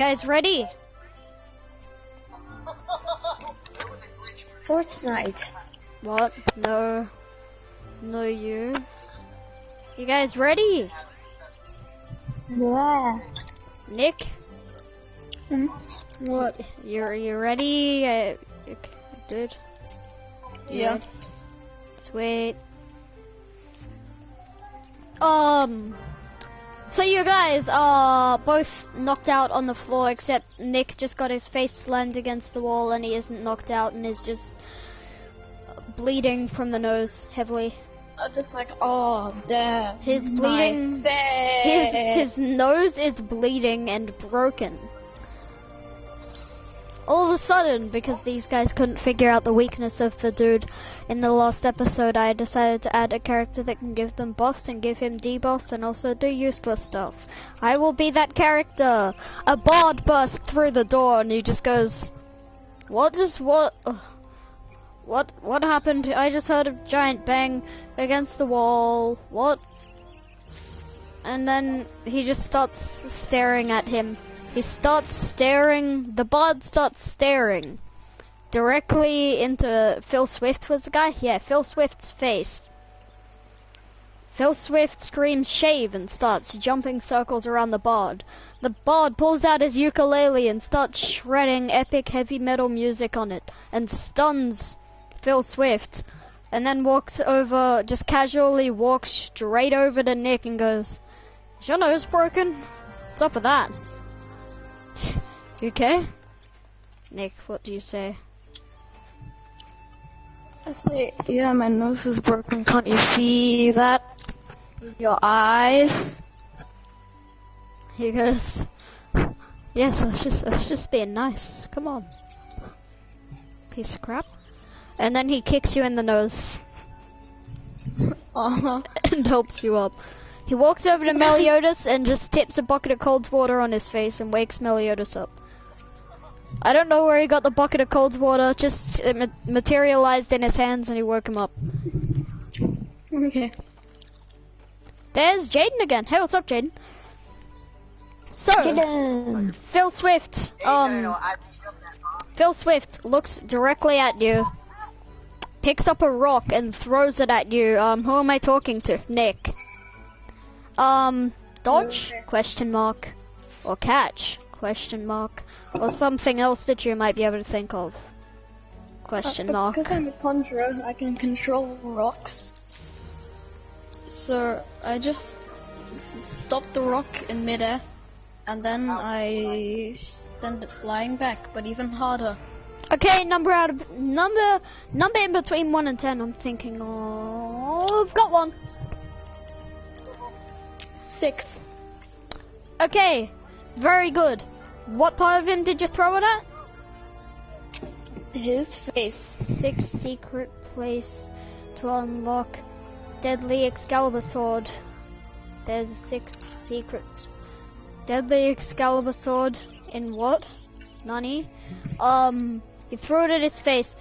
Guys, ready? Fortnite. What? No. No, you. You guys ready? Yeah. Nick? Hmm? What? You ready? Dude? Yeah. Sweet. So you guys are both knocked out on the floor, except Nick just got his face slammed against the wall and he isn't knocked out and is just bleeding from the nose heavily. I'm just like, oh, damn. His bleeding, his nose is bleeding and broken. All of a sudden, because these guys couldn't figure out the weakness of the dude in the last episode, I decided to add a character that can give them buffs and give him debuffs and also do useless stuff. I will be that character. A bard burst through the door and he just goes, what happened? I just heard a giant bang against the wall. What? And then he just starts staring at him. He starts staring, the bard starts staring directly into Phil Swift was the guy? Yeah, Phil Swift's face. Phil Swift screams shave and starts jumping circles around the bard. The bard pulls out his ukulele and starts shredding epic heavy metal music on it and stuns Phil Swift and then walks over, just casually walks straight over to Nick and goes, is your nose broken? What's up with that? You okay? Nick, what do you say? I say, yeah, my nose is broken. Can't you see that with your eyes? He goes, yes, I was just being nice. Come on. Piece of crap. And then he kicks you in the nose. And helps you up. He walks over to Meliodas and just tips a bucket of cold water on his face and wakes Meliodas up. I don't know where he got the bucket of cold water, just it materialized in his hands and he woke him up. Okay. There's Jaden again. Hey, what's up, Jaden? So, Jaden. Phil Swift, Phil Swift looks directly at you, picks up a rock and throws it at you. Who am I talking to? Nick. Dodge? Question mark. Or catch? Question mark. Or something else that you might be able to think of. Question mark. Because I'm a conjurer, I can control rocks. So I just stop the rock in midair, and then I send it flying back, but even harder. Okay, number in between 1 and 10. I'm thinking of. Got one. 6. Okay, very good. What part of him did you throw it at? His face. 6 secret place to unlock deadly Excalibur sword. There's a 6 secret deadly Excalibur sword in what? Nani? He threw it at his face.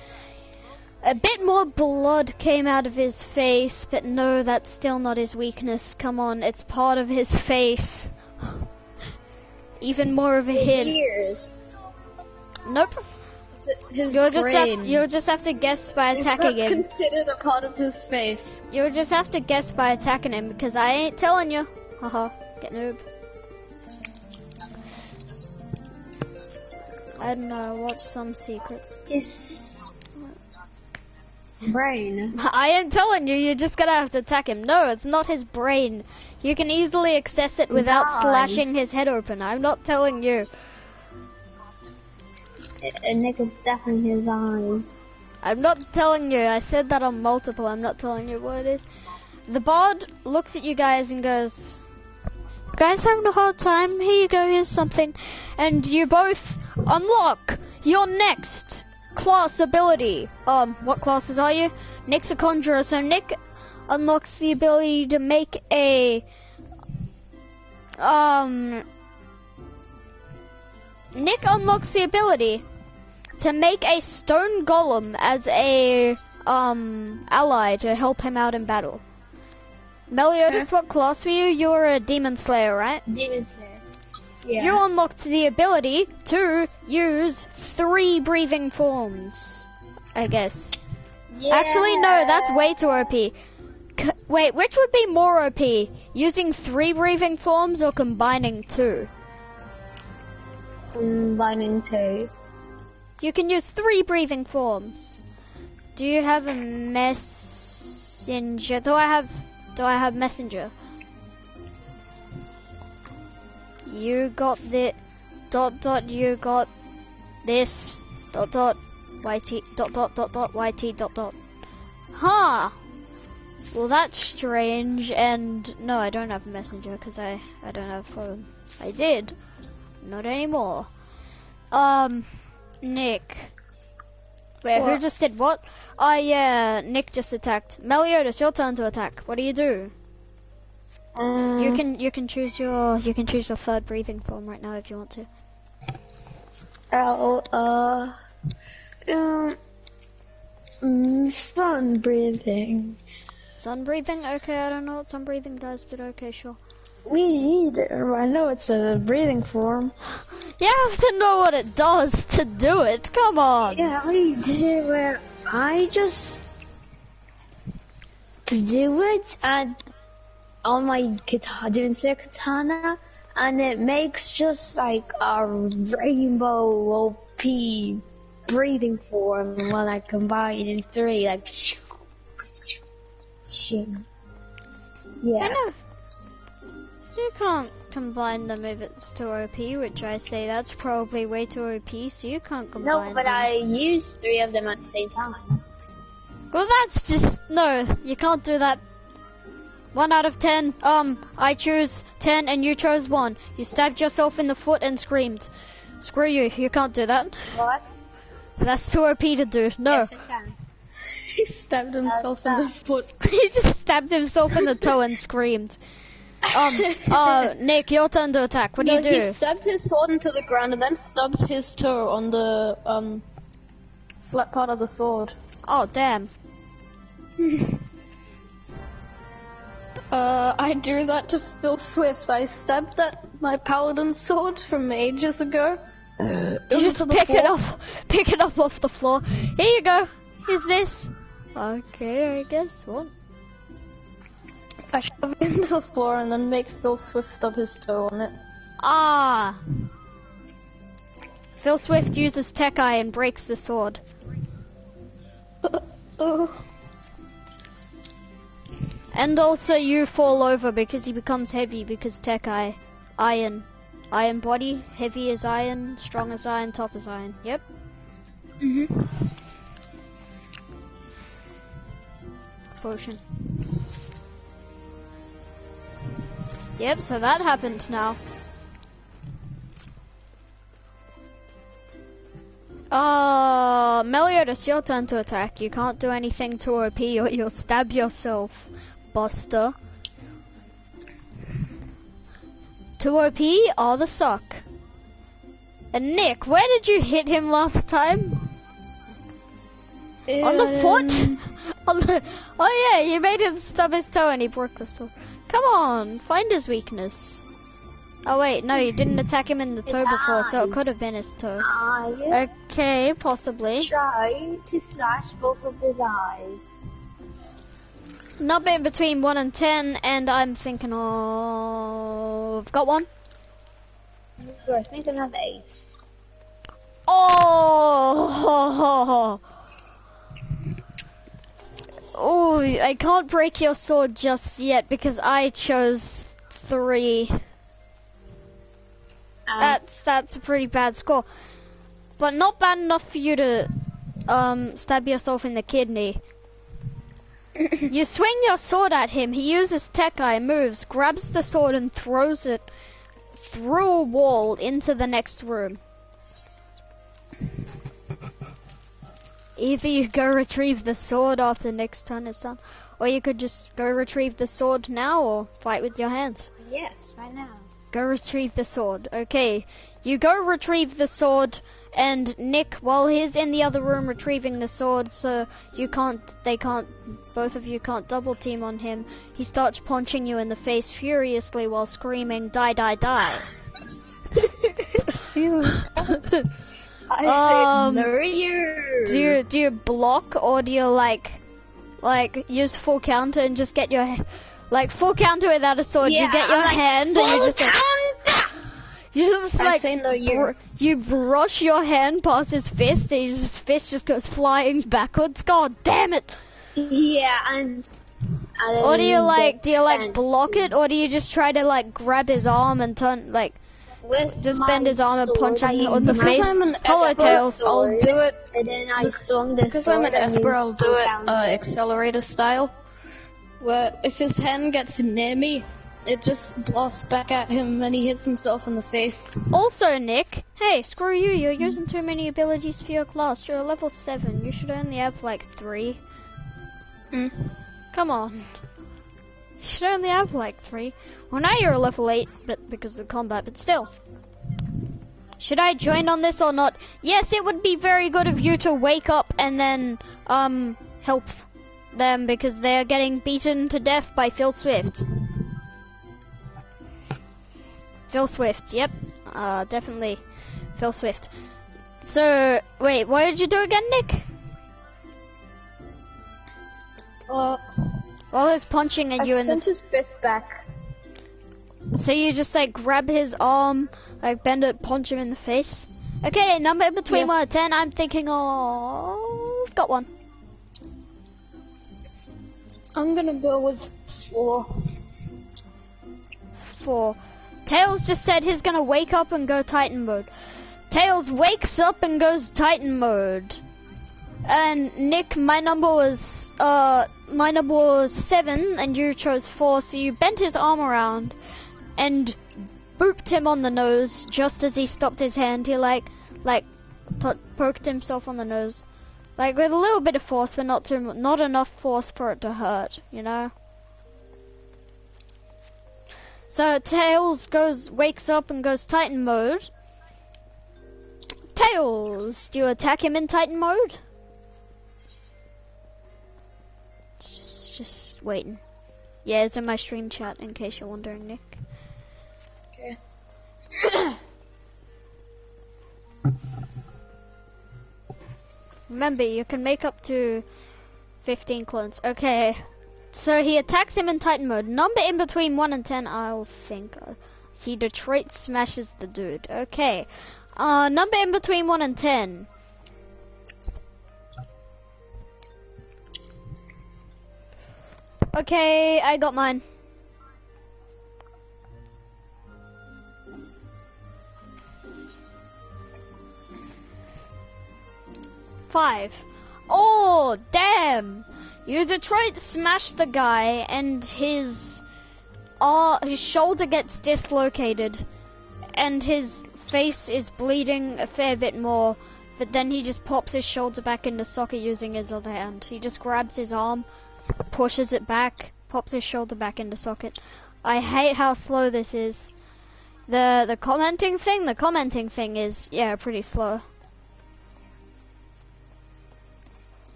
A bit more blood came out of his face, but no, that's still not his weakness. Come on, it's part of his face. Even more of a hint. His ears. Nope. His brain. You'll just have to guess by attacking him. That's considered a part of his face. You'll just have to guess by attacking him, because I ain't telling you. Haha, get noob. I don't know, watch some secrets. His brain. I ain't telling you, you're just gonna have to attack him. No, it's not his brain. You can easily access it without slashing his head open. I'm not telling you. Nick, it's definitely his eyes. I'm not telling you. I said that on multiple. I'm not telling you what it is. The bard looks at you guys and goes, you guys having a hard time? Here you go, here's something. And you both unlock your next class ability. What classes are you? Nick's a conjurer, so Nick unlocks the ability to make a Nick unlocks the ability to make a stone golem as a ally to help him out in battle. Meliodas, what class were you? You're a demon slayer, right? Demon slayer. you unlocked the ability to use 3 breathing forms, I guess. Yeah. Actually, no, that's way too OP. Wait, which would be more OP? Using 3 breathing forms or combining 2? Combining 2. You can use 3 breathing forms. Do you have a messenger? Do I have messenger? You got the ... you got this ... YT ... YT ... Huh. Well, that's strange, and no, I don't have a messenger because I don't have a phone. I did. Not anymore. Nick. Wait, What? who just did what? Oh yeah, Nick just attacked. Meliodas, your turn to attack. What do you do? You can choose your 3rd breathing form right now if you want to. Sun breathing. Sun breathing? Okay, I don't know what sun breathing does, but okay, sure. Me either. I know it's a breathing form. You have to know what it does to do it. Come on. Yeah, we did. Where I just do it and on my katana, doing katana, and it makes just like a rainbow OP breathing form when I combine in 3, like. Yeah. Kind of. You can't combine them if it's too OP, which I say that's probably way too OP, so you can't combine No, but them. I used 3 of them at the same time. Well, that's just... No, you can't do that. 1 out of 10. I choose 10 and you chose 1. You stabbed yourself in the foot and screamed. Screw you, you can't do that. What? That's too OP to do. No. Yes, I can. He stabbed himself in the foot. He just stabbed himself in the toe and screamed. Nick, your turn to attack. What do you do? He stabbed his sword into the ground and then stubbed his toe on the flat part of the sword. Oh, damn. I do that to Phil Swift. I stabbed my paladin sword from ages ago. You just pick it up off the floor. Here you go. Here's this. Okay, I guess. What? I shove it into the floor and then make Phil Swift stub his toe on it. Ah. Phil Swift uses Tech Eye and breaks the sword. And also you fall over because he becomes heavy because Tech Eye. Iron. Iron body, heavy as iron, strong as iron, tough as iron. Yep. Potion. Yep, so that happened now. Meliodas, your turn to attack. You can't do anything too OP or you'll stab yourself, Buster. Too OP? Oh, the suck. And Nick, where did you hit him last time? On the foot? On the... Oh yeah, you made him stub his toe and he broke the sword. Come on, find his weakness. Oh wait, no, you didn't attack him in the toe before, so it could have been his toe. Okay, possibly. Try to slash both of his eyes. Number in between 1 and 10, and I'm thinking of... Got 1? I think I have 8. Oh! Oh, I can't break your sword just yet because I chose 3. That's a pretty bad score. But not bad enough for you to stab yourself in the kidney. You swing your sword at him, he uses Tech Eye, moves, grabs the sword and throws it through a wall into the next room. Either you go retrieve the sword after Nick's turn is done, or you could just go retrieve the sword now or fight with your hands. Yes, right now. Go retrieve the sword. Okay, you go retrieve the sword, and Nick, while he's in the other room retrieving the sword, so both of you can't double team on him, he starts punching you in the face furiously while screaming, "Die, die, die." feel. I said no you. Do you block, or do you like use full counter and just get your full counter without a sword? Yeah, you get your hand and you just you just I say no you. You brush your hand past his fist and his fist just goes flying backwards. God damn it! Yeah, and or do you block it, or do you just try to grab his arm and turn just bend his arm and punch him on the face? Hello, Tails. I'll do it. And then I swung the Because I'm sword an and Esper, used I'll do full it counter. accelerator style. Where if his hand gets near me, it just blasts back at him and he hits himself in the face. Also, Nick, hey, screw you. You're using too many abilities for your class. You're level 7. You should only have 3. Come on. You should only have 3. Well, now you're a level 8, but because of combat, but still. Should I join on this or not? Yes, it would be very good of you to wake up and then help them, because they're getting beaten to death by Phil Swift. Phil Swift, yep. Definitely Phil Swift. So, wait, what did you do again, Nick? While he's punching at you I in sent his fist back. So you just grab his arm, bend it, punch him in the face? Okay, number between 1 and 10, I'm thinking, got 1. I'm gonna go with 4. 4. Tails just said he's gonna wake up and go Titan mode. Tails wakes up and goes Titan mode. And Nick, my number was 7 and you chose 4, so you bent his arm around and booped him on the nose just as he stopped his hand. He poked himself on the nose. With a little bit of force, but not enough force for it to hurt, you know? So Tails wakes up and goes Titan mode. Tails, do you attack him in Titan mode? Just waiting. Yeah, it's in my stream chat in case you're wondering, Nick. Okay. Remember, you can make up to 15 clones. Okay. So he attacks him in Titan mode. Number in between 1 and 10, I'll think. He Detroit smashes the dude. Okay. Number in between 1 and 10. Okay, I got mine. 5. Oh, damn! You Detroit smashed the guy and his shoulder gets dislocated and his face is bleeding a fair bit more, but then he just pops his shoulder back into socket using his other hand. He just grabs his arm, pushes it back, pops his shoulder back into socket. I hate how slow this is. The commenting thing is, yeah, pretty slow.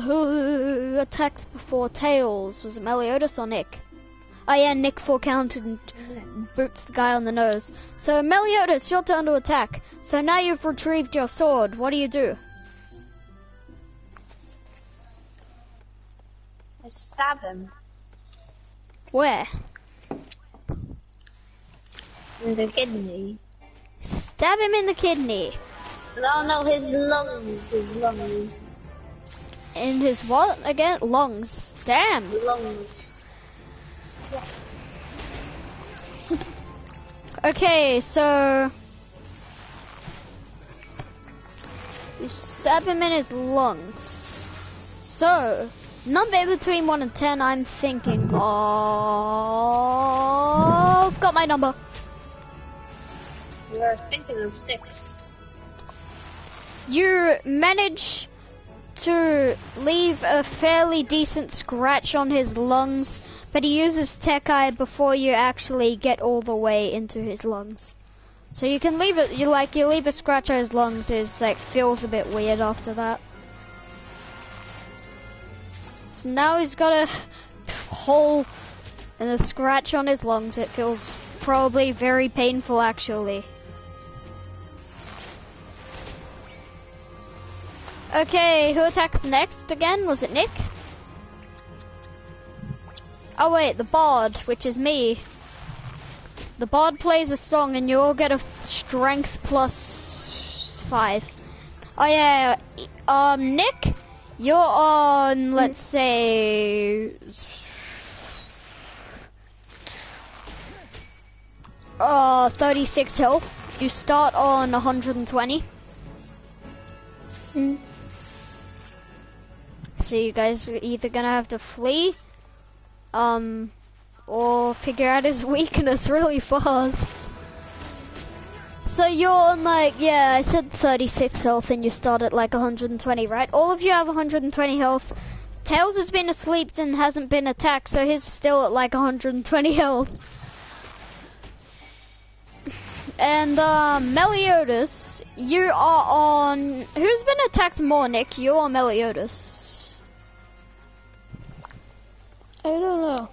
Who attacked before Tails? Was it Meliodas or Nick? Oh yeah, Nick full counted and boots the guy on the nose. So Meliodas, your turn to attack. So now you've retrieved your sword. What do you do? I stab him Where? in the kidney. Stab him in the kidney. No, his lungs. In his what again? Lungs. Damn. Lungs. Okay, so you stab him in his lungs. So, number in between 1 and 10, I'm thinking, got my number. You're thinking of 6. You manage to leave a fairly decent scratch on his lungs, but he uses Tech Eye before you actually get all the way into his lungs. So you can leave it, you leave a scratch on his lungs, feels a bit weird after that. So now he's got a hole and a scratch on his lungs. It feels probably very painful, actually. Okay, who attacks next again? Was it Nick? Oh wait, the bard, which is me. The bard plays a song and you all get a strength plus 5. Oh yeah, Nick, you're on, let's say, 36 health. You start on 120. So you guys are either gonna have to flee, or figure out his weakness really fast. So you're on like, yeah, I said 36 health and you start at like 120, right? All of you have 120 health. Tails has been asleep and hasn't been attacked, so he's still at like 120 health. And Meliodas, you are on... Who's been attacked more, Nick? You or Meliodas? I don't know.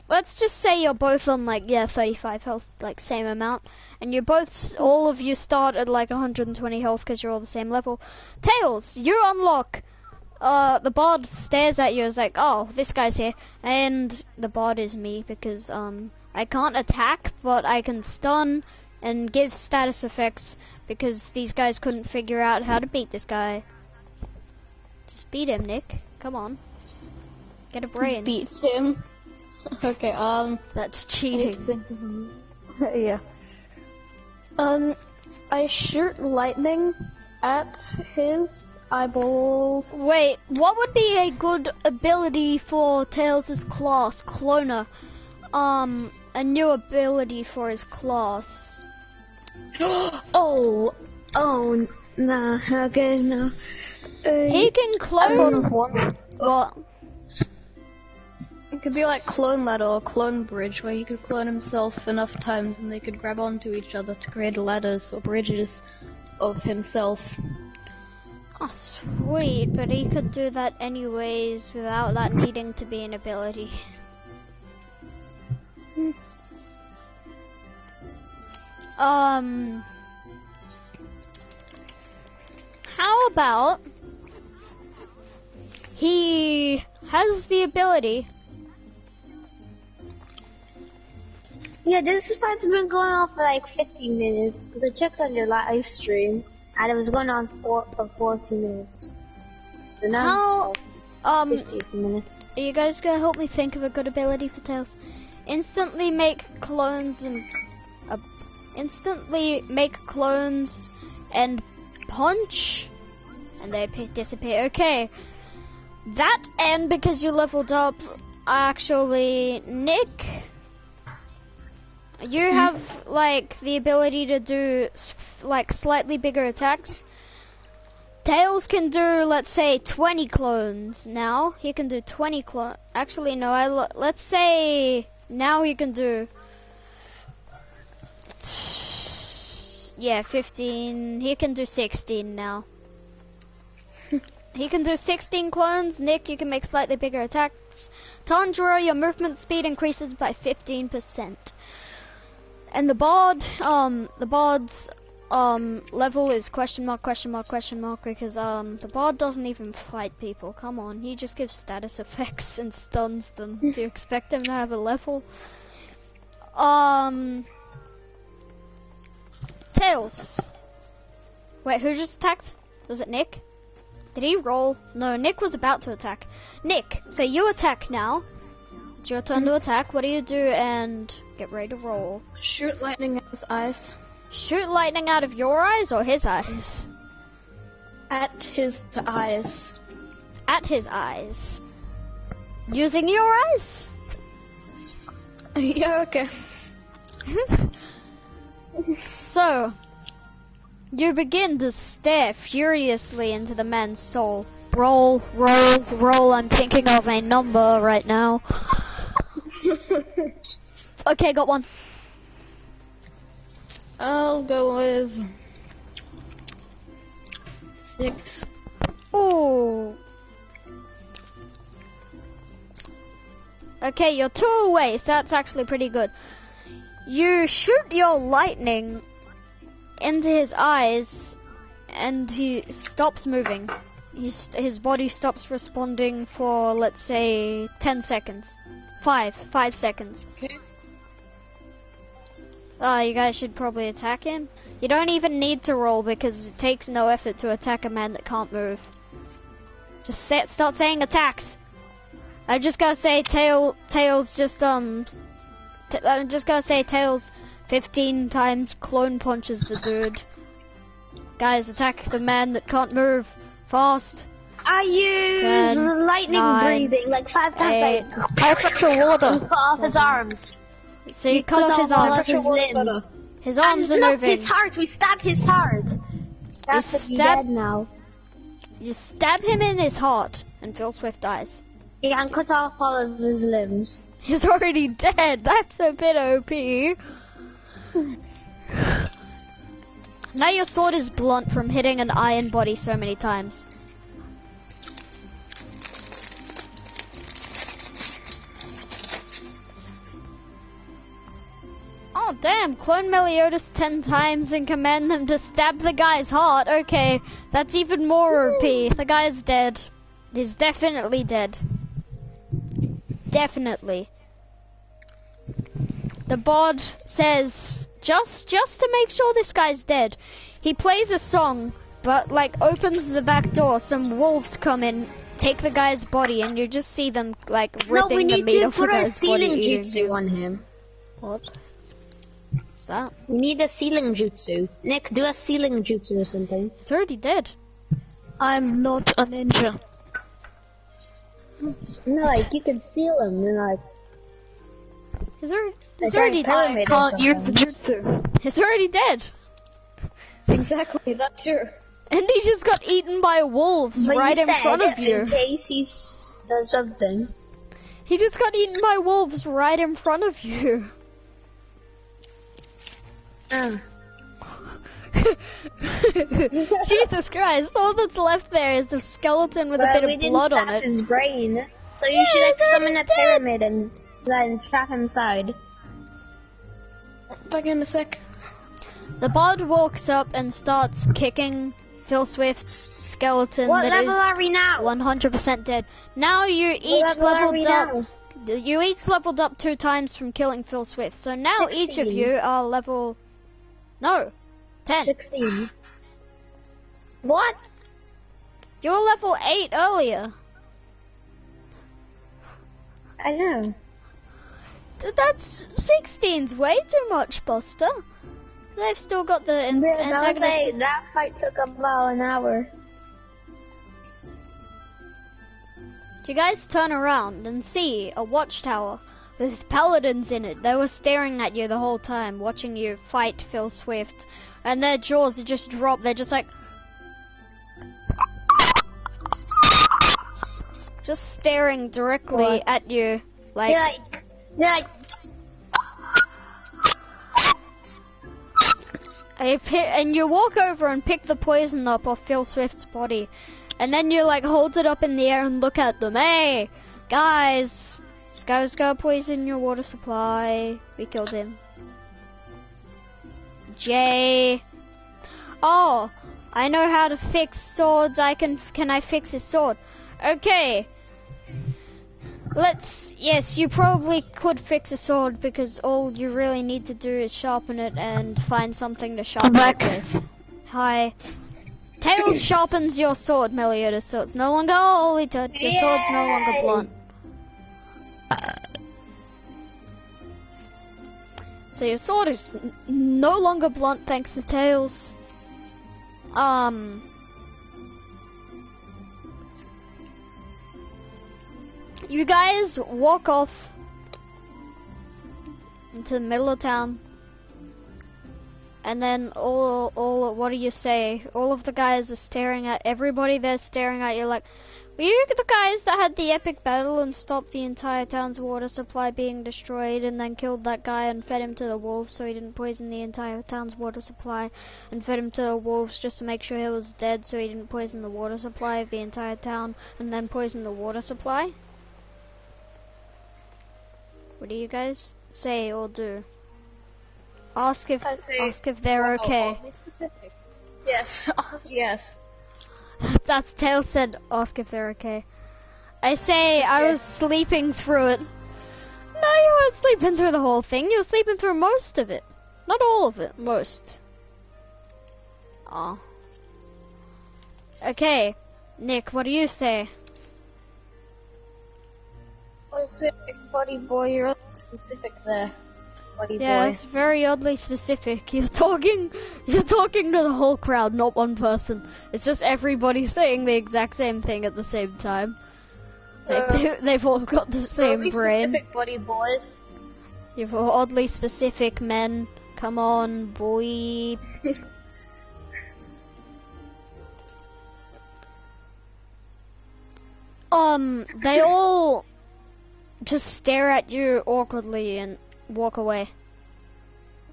Let's just say you're both on like, yeah, 35 health, like same amount. And you both, all of you start at like 120 health because you're all the same level. Tails, you unlock. The bard stares at you as like, oh, this guy's here. And the bard is me because I can't attack, but I can stun and give status effects because these guys couldn't figure out how to beat this guy. Just beat him, Nick. Come on. Get a brain. Beats him. Okay, That's cheating. Yeah. I shoot lightning at his eyeballs. Wait, what would be a good ability for Tails' class? Cloner. A new ability for his class. Oh, no, okay, no. He can clone. What? It could be like Clone Ladder or Clone Bridge, where he could clone himself enough times and they could grab onto each other to create ladders or bridges of himself. Oh, sweet, but he could do that anyways without that needing to be an ability. How about he has the ability? Yeah, this fight's been going on for like 15 minutes because I checked on your live stream and it was going on for 14 minutes. So now it's 50 minutes. Are you guys gonna help me think of a good ability for Tails? Instantly make clones and punch, and they disappear. Okay, that and because you leveled up, actually, Nick, you have like the ability to do like slightly bigger attacks. Tails can do, let's say, 20 clones now. He can do 20 clones. Actually, no, let's say now he can do... Yeah, 15. He can do 16 now. He can do 16 clones. Nick, you can make slightly bigger attacks. Tanjiro, your movement speed increases by 15%. And the bard's level is question mark because the bard doesn't even fight people. Come on, he just gives status effects and stuns them. Do you expect him to have a level? Tails. Wait, who just attacked? Was it Nick? Did he roll? No, Nick was about to attack. Nick, so you attack now. It's your turn to attack. What do you do? And get ready to roll. Shoot lightning at his eyes. Shoot lightning out of your eyes or his eyes? At his eyes. At his eyes. Using your eyes? Yeah, okay. So, you begin to stare furiously into the man's soul. Roll, roll, roll. I'm thinking of a number right now. Okay, got one. I'll go with 6. Ooh. Okay, you're 2 away, so that's actually pretty good. You shoot your lightning into his eyes, and he stops moving. His body stops responding for, let's say, 10 seconds. 5 seconds. Okay. You guys should probably attack him. You don't even need to roll because it takes no effort to attack a man that can't move. Just start saying attacks. I just gotta say Tails just I'm just gotta say Tails 15 times clone punches the dude. Guys, attack the man that can't move. Fast. I use 10, lightning 9, breathing like 5 times. 8, High pressure water. Cut off his arms. So you cut off his all arms. his limbs. His arms are And look, moving. his heart. We stab his heart. That's to be stab- dead now. You stab him in his heart, and Phil Swift dies. You can cut off all of his limbs. He's already dead. That's a bit OP. Now your sword is blunt from hitting an iron body so many times. Oh damn, clone Meliodas 10 times and command them to stab the guy's heart. Okay, that's even more OP. The guy's dead. He's definitely dead. Definitely. The bard says, just to make sure this guy's dead, he plays a song, but like opens the back door, some wolves come in, take the guy's body, and you just see them like ripping No, we the need meat to off the put our guy's body. sealing eating jutsu him. on him. What? What's that? We need a sealing jutsu. Nick, do a sealing jutsu or something. He's already dead. I'm not a ninja. No, like you can seal him and like. He's already like already a pyramid or Can't use something. the jutsu. He's already dead. Exactly, that too. And he just got eaten by wolves But right you in said front of in you. case he does something. He just got eaten by wolves right in front of you. Jesus Christ, all that's left there is a skeleton with a bit we of didn't blood stab on it. his brain. So you Yeah, should like he's summon already a dead. pyramid and trap him inside. Back in a sec. The bard walks up and starts kicking Phil Swift's skeleton What that level is are we now? 100% dead. Now you What each level are leveled we up. now? You each leveled up 2 times from killing Phil Swift. So now each of 16. you are level... No, 10. 16. What? You were level 8 earlier. I know. That's 16's way too much, Buster. They've still got the antagonist. That fight took about an hour. You guys turn around and see a watchtower with paladins in it. They were staring at you the whole time, watching you fight Phil Swift. And their jaws just drop. They're just like... just staring directly What? at you. Like... They're like, And you walk over and pick the poison up off Phil Swift's body. And then you like hold it up in the air and look at them. Hey, guys, this guy's gonna poison your water supply. We killed him. Jay. Oh, I know how to fix swords. Can I fix his sword? Okay. Yes, you probably could fix a sword because all you really need to do is sharpen it and find something to sharpen it with. Hi. Tails sharpens your sword, Meliodas, so it's no longer holy touch. Your sword's no longer blunt. So your sword is no longer blunt thanks to Tails. You guys walk off into the middle of town, and then what do you say? All of the guys are staring at everybody. They're staring at you like, were you the guys that had the epic battle and stopped the entire town's water supply being destroyed, and then killed that guy and fed him to the wolves so he didn't poison the entire town's water supply, and fed him to the wolves just to make sure he was dead so he didn't poison the water supply of the entire town, and then poison the water supply? What do you guys say or do? Ask if I say, ask if they're wow, okay. oddly specific. Yes, yes. That's Tails said. Ask if they're okay. I say I was sleeping through it. No, you weren't sleeping through the whole thing. You were sleeping through most of it, not all of it. Most. Oh. Okay, Nick. What do you say? Specific, buddy boy. You're specific there, buddy Yeah, boy. it's very oddly specific. You're talking to the whole crowd, not one person. It's just everybody saying the exact same thing at the same time. Like they've all got the same Oddly brain. specific, buddy boys. You're oddly specific, men. Come on, boy. They all just stare at you awkwardly and walk away.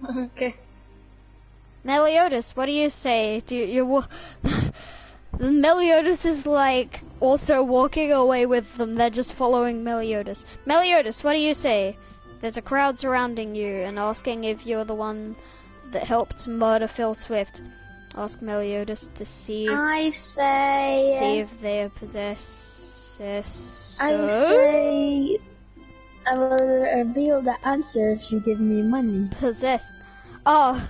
Okay. Meliodas, what do you say? Meliodas is like also walking away with them. They're just following Meliodas. Meliodas, what do you say? There's a crowd surrounding you and asking if you're the one that helped murder Phil Swift. Ask Meliodas to see I say. if they're possessed. I say. I will reveal the answer if you give me money. Possessed. Oh.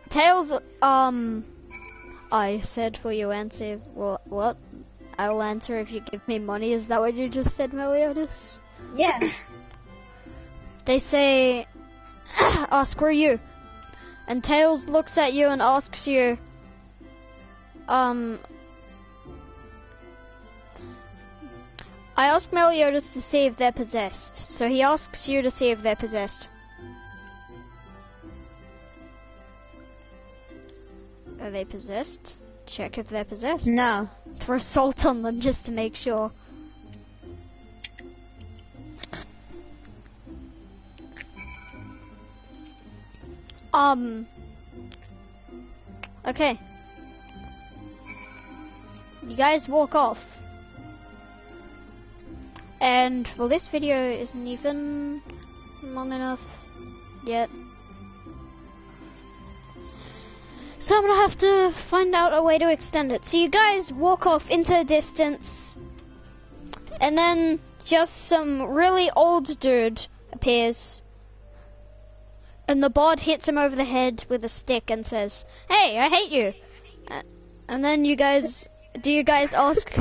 Tails, I said for you answer. What? I'll answer if you give me money. Is that what you just said, Meliodas? Yeah. They say, oh, screw you. And Tails looks at you and asks you, I ask Meliodas to see if they're possessed. So he asks you to see if they're possessed. Are they possessed? Check if they're possessed. No. Throw salt on them just to make sure. Okay. You guys walk off. And, well, this video isn't even long enough yet. So I'm gonna have to find out a way to extend it. So you guys walk off into the distance, and then just some really old dude appears, and the bard hits him over the head with a stick and says, "Hey, I hate you." And then you guys, do you guys ask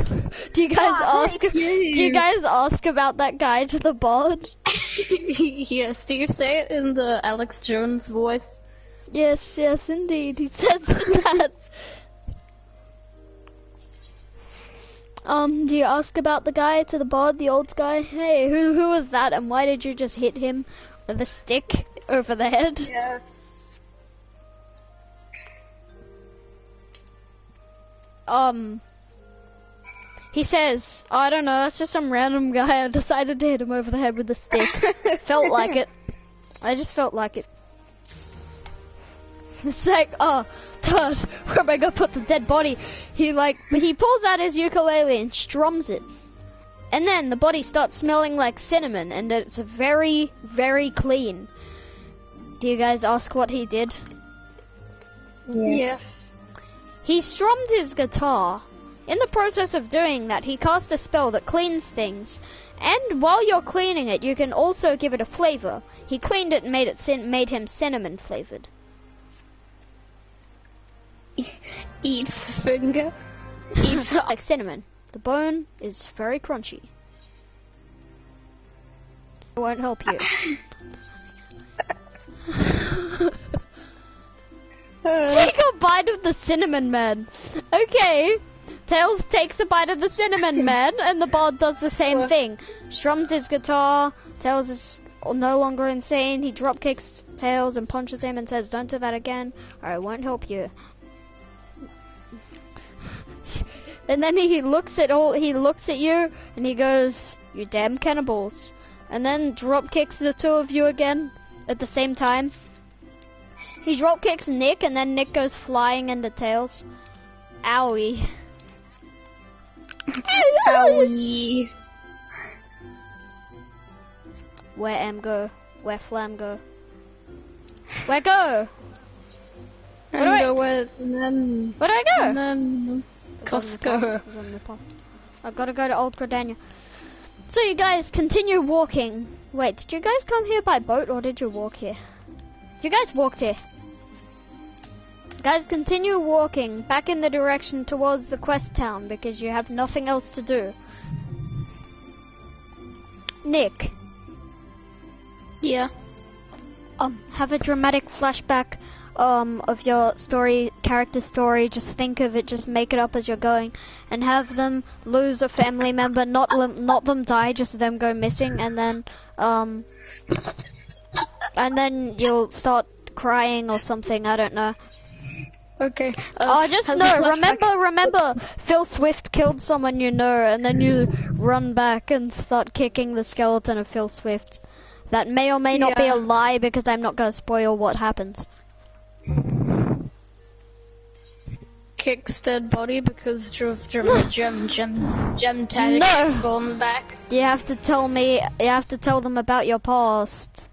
about that guy to the bard? Yes. Do you say it in the Alex Jones voice? Yes, indeed, he says that. Do you ask about the guy to the bard, the old guy? Hey, who was that, and why did you just hit him with a stick over the head? Yes. He says, I don't know, it's just some random guy. I decided to hit him over the head with a stick. Felt like it. I just felt like it. It's like, oh, Todd, where am I gonna put the dead body? He pulls out his ukulele and strums it. And then the body starts smelling like cinnamon, and it's very, very clean. Do you guys ask what he did? Yes. He strummed his guitar. In the process of doing that, he cast a spell that cleans things. And while you're cleaning it, you can also give it a flavor. He cleaned it and made him cinnamon flavored. Eats finger. Eats Like cinnamon. The bone is very crunchy. It won't help you. Take a bite of the cinnamon man. Okay. Tails takes a bite of the cinnamon man, and the bard does the same thing. Strums his guitar. Tails is no longer insane. He drop kicks Tails and punches him and says, "Don't do that again, or I won't help you." And then he looks at you and he goes, "You damn cannibals." And then drop kicks the two of you again at the same time. He drop kicks Nick, and then Nick goes flying into Tails. Owie. Owie. Where Am go? Where Flam go? Where go? And then Where do I go? And then Costco. I've got to go to Old Gridania. So you guys continue walking. Wait, did you guys come here by boat or did you walk here? You guys walked here. Guys, continue walking back in the direction towards the quest town because you have nothing else to do. Nick. Yeah. Have a dramatic flashback of your character story. Just think of it, just make it up as you're going, and have them lose a family member, not them die, just them go missing, and then you'll start crying or something. I don't know. Okay. Remember, Phil Swift killed someone you know, and then you run back and start kicking the skeleton of Phil Swift. That may or may not be a lie because I'm not going to spoil what happens. Kicks dead body because gem tag gone back. You have to tell them about your past.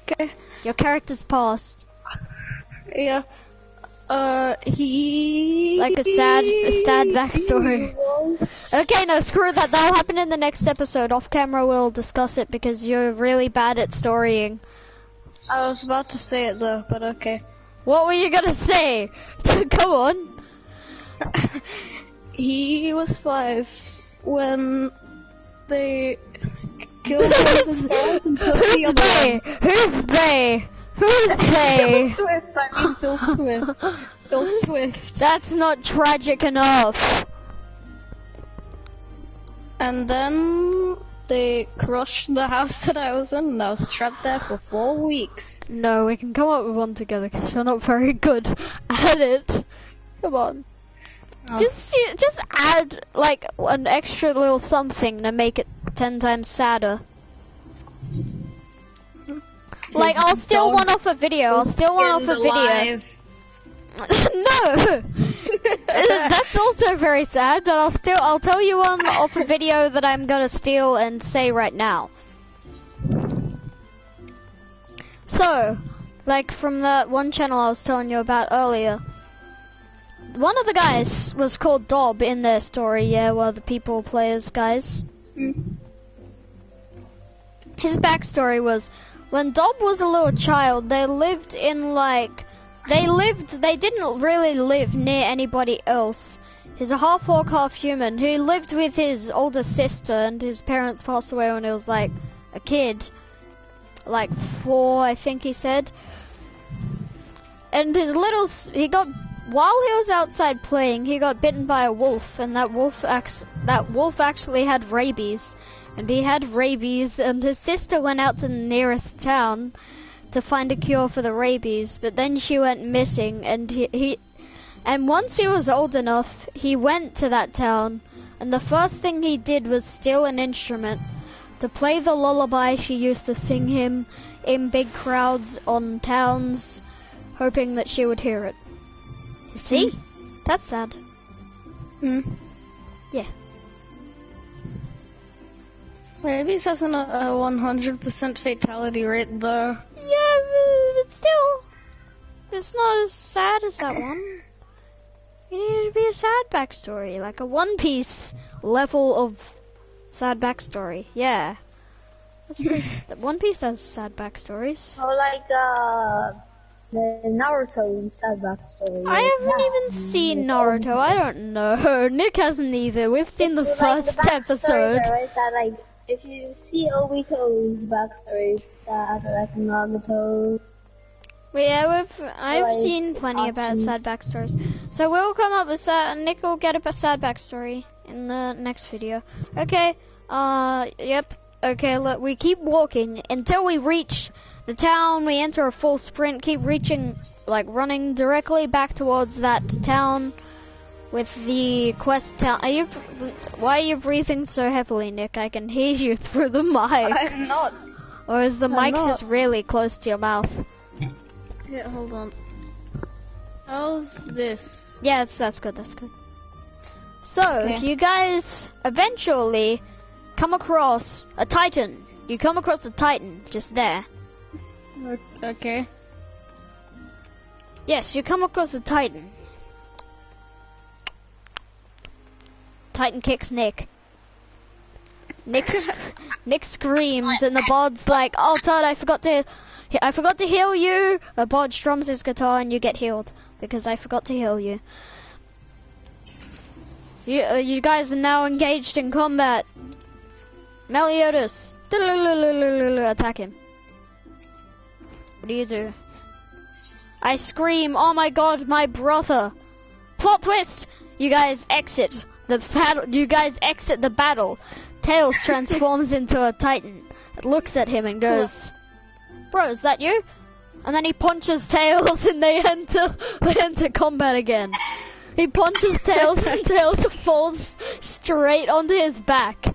Okay. Your character's past. Yeah. He... Like a sad backstory. Okay, no, screw that. That'll happen in the next episode. Off camera we'll discuss it because you're really bad at storying. I was about to say it though, but okay. What were you gonna say? Come on. He was 5 when they killed one of his parents and took the other one. Who's they? Who's they? Phil Swift, I mean Phil Swift. Phil Swift. That's not tragic enough. And then they crushed the house that I was in, and I was trapped there for 4 weeks. No, we can come up with one together because you're not very good at it. Come on. Oh. Just add like an extra little something to make it 10 times sadder. Like I'll steal one off a video. No, that's also very sad. But I'll tell you one off a video that I'm gonna steal and say right now. So, like from that one channel I was telling you about earlier, one of the guys was called Dob in their story. Yeah, one of the players guys. His backstory was when Dob was a little child. They didn't really live near anybody else. He's a half orc, half human who lived with his older sister, and his parents passed away when he was like a kid. Like 4, I think he said. And while he was outside playing, he got bitten by a wolf, and that wolf actually had rabies. And he had rabies, and his sister went out to the nearest town to find a cure for the rabies, but then she went missing, and and once he was old enough, he went to that town, and the first thing he did was steal an instrument to play the lullaby she used to sing him in big crowds on towns, hoping that she would hear it. You see? That's sad. Yeah. Rabies hasn't a 100% fatality rate though. Yeah, but still, it's not as sad as that one. You need to be a sad backstory, like a One Piece level of sad backstory. Yeah, that's pretty. One Piece has sad backstories. Or like the Naruto sad backstory. I haven't even seen Naruto. I don't know. Nick hasn't either. We've seen the first episode. Like, if you see Obito's backstory, it's sad, like Nagato's. Yeah, I've seen plenty about sad backstories. So we'll come up with sad, and Nick will get a sad backstory in the next video. Okay, yep. Okay, look, we keep walking until we reach the town. We enter a full sprint, keep reaching, like running directly back towards that town. With the quest town, why are you breathing so heavily, Nick? I can hear you through the mic. I'm not. Or is the mic just really close to your mouth? Yeah, hold on. How's this? Yeah, that's good, So, you guys eventually come across a titan. You come across a titan just there. Okay. Yes, you come across a Titan. Titan kicks Nick. Nick screams, and the bod's like, "Oh, Todd, I forgot to heal you." The bod strums his guitar, and you get healed because I forgot to heal you. You guys are now engaged in combat. Meliodas, attack him. What do you do? I scream, "Oh my God, my brother!" Plot twist! You guys exit the battle. Tails transforms into a Titan. It looks at him and goes, "Bro, is that you?" And then he punches Tails, and they enter combat again. He punches Tails, and Tails falls straight onto his back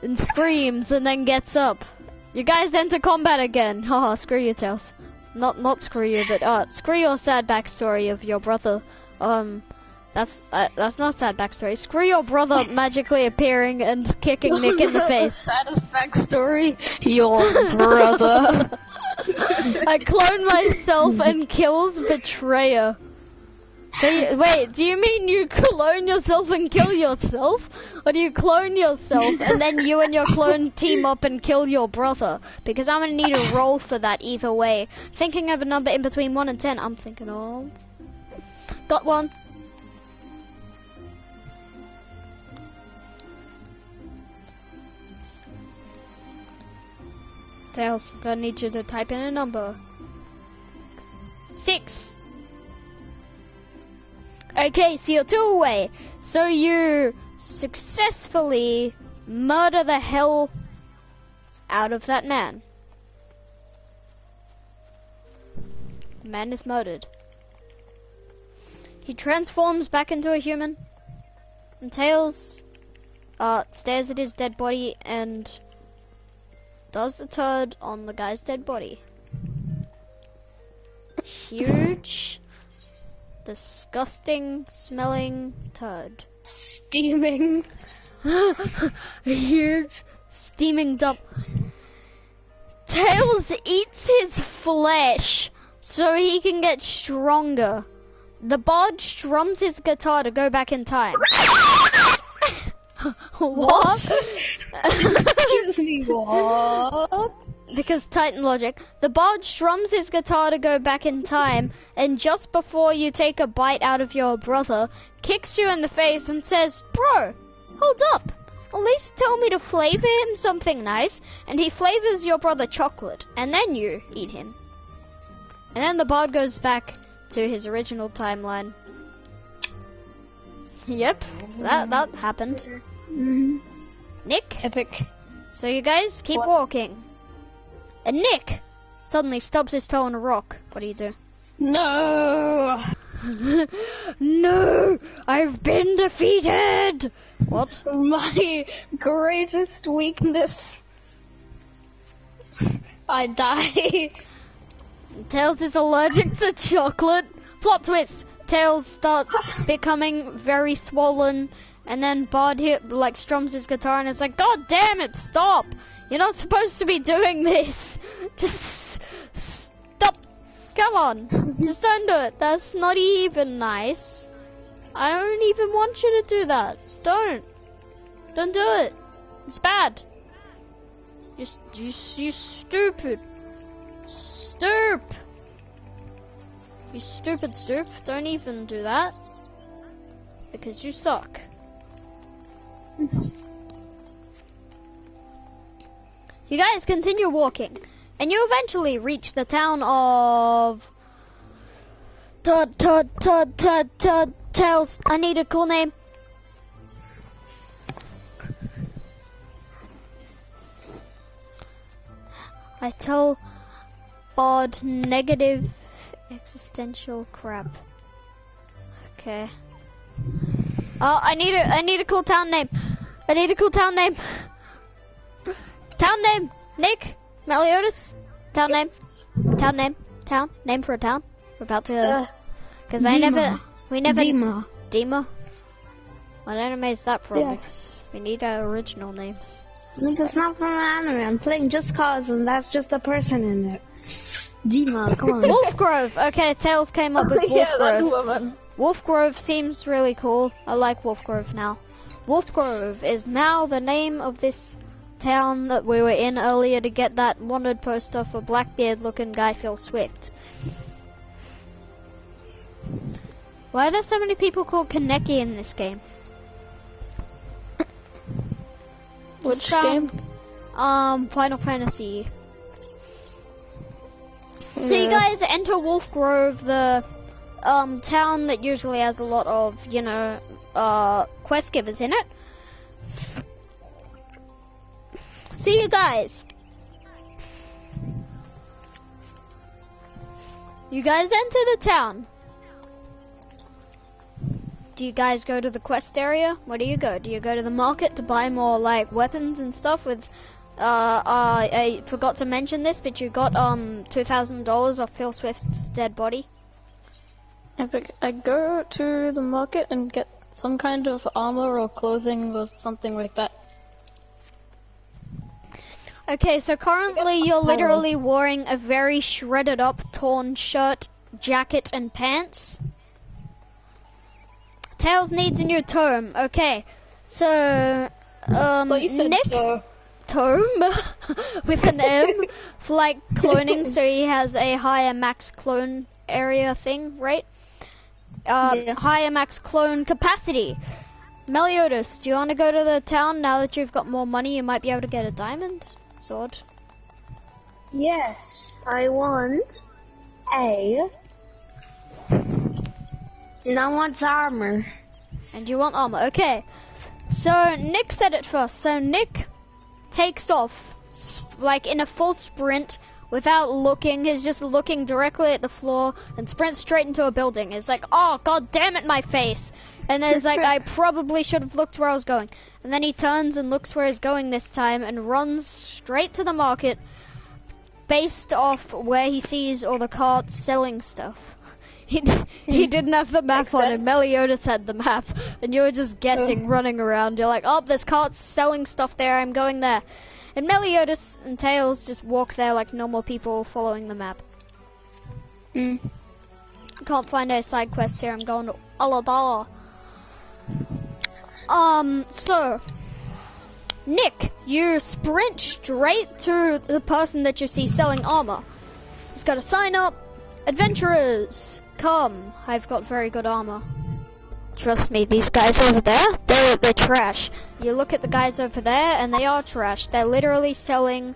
and screams, and then gets up. You guys enter combat again. Haha, screw you, Tails. Not screw you, but screw your sad backstory of your brother. That's not sad backstory. Screw your brother magically appearing and kicking Nick in the face. Saddest backstory, your brother. I clone myself and kills betrayer. Wait, do you mean you clone yourself and kill yourself? Or do you clone yourself and then you and your clone team up and kill your brother? Because I'm gonna need a roll for that either way. Thinking of a number in between 1 and 10, I'm thinking of... Got one. Tails, I'm gonna need you to type in a number. 6. Okay, so you're 2 away. So you successfully murder the hell out of that man. The man is murdered. He transforms back into a human. And Tails stares at his dead body and does a turd on the guy's dead body. Huge, disgusting smelling turd. Steaming. A huge steaming dump. Tails eats his flesh so he can get stronger. The bod strums his guitar to go back in time. What? Excuse me, what? Because Titan logic. The bard strums his guitar to go back in time, and just before you take a bite out of your brother, kicks you in the face and says, "Bro, hold up. At least tell me to flavor him something nice," and he flavors your brother chocolate, and then you eat him. And then the bard goes back to his original timeline. Yep, that happened. Mm-hmm. Nick? Epic. So you guys keep walking. And Nick suddenly stubs his toe on a rock. What do you do? No! No! I've been defeated! What? My greatest weakness. I die. Tails is allergic to chocolate. Plot twist! Tails starts becoming very swollen, and then Bard here, strums his guitar, and it's like, "God damn it, stop! You're not supposed to be doing this! Just stop! Come on! Just don't do it! That's not even nice! I don't even want you to do that! Don't! Don't do it! It's bad! You stupid! Stoop! You stupid stoop! Don't even do that! Because you suck! You guys continue walking, and you eventually reach the town of Tails. I need a cool name. I tell odd negative existential crap. Okay. Oh, I need a cool town name. I need a cool town name. Town name. Nick. Meliodas. Town name. Town name. Town name for a town. We're about to. Because we never. Dima. What anime is that from? Yeah. Because we need our original names. Like, it's not from an anime. I'm playing Just Cause, and that's just a person in there. Dima, come on. Wolf Grove. Okay, Tails came up with Wolf Yeah, that Grove. woman. Wolf Grove seems really cool. I like Wolf Grove now. Wolf Grove is now the name of this town that we were in earlier to get that wanted poster for Blackbeard-looking guy Phil Swift. Why are there so many people called Kaneki in this game? Which Just, game? Final Fantasy. So you Yeah. guys enter Wolf Grove, the town that usually has a lot of, you know, quest givers in it. So you guys enter the town. Do you guys go to the quest area? Where do you go? Do you go to the market to buy more like weapons and stuff with I forgot to mention this, but you got $2,000 off Phil Swift's dead body. I go to the market and get some kind of armor or clothing or something like that. Okay, so currently you're literally wearing a very shredded up, torn shirt, jacket, and pants. Tails needs a new tome. Okay, so But you said Nick tome with an M for like cloning, so he has a higher max clone area thing, right? Yeah. Higher max clone capacity. Meliodas, do you want to go to the town now that you've got more money? You might be able to get a diamond sword. Yes, I want a... And I want armor. And you want armor. Okay. So Nick said it first. So Nick takes off like in a full sprint without looking. He's just looking directly at the floor and sprints straight into a building. It's like, oh god damn it, my face. And then it's like, I probably should have looked where I was going. And then he turns and looks where he's going this time and runs straight to the market based off where he sees all the carts selling stuff. He didn't have the map Makes on him. sense. Meliodas had the map, and you were just guessing, running around. You're like, oh, there's carts selling stuff there. I'm going there. And Meliodas and Tails just walk there like normal people following the map. Mm. Can't find any side quests here. I'm going to Aladala. So Nick, you sprint straight to the person that you see selling armor. He's got a sign up. Adventurers, come. I've got very good armor. Trust me, these guys over there, they're trash. You look at the guys over there, and they are trash. They're literally selling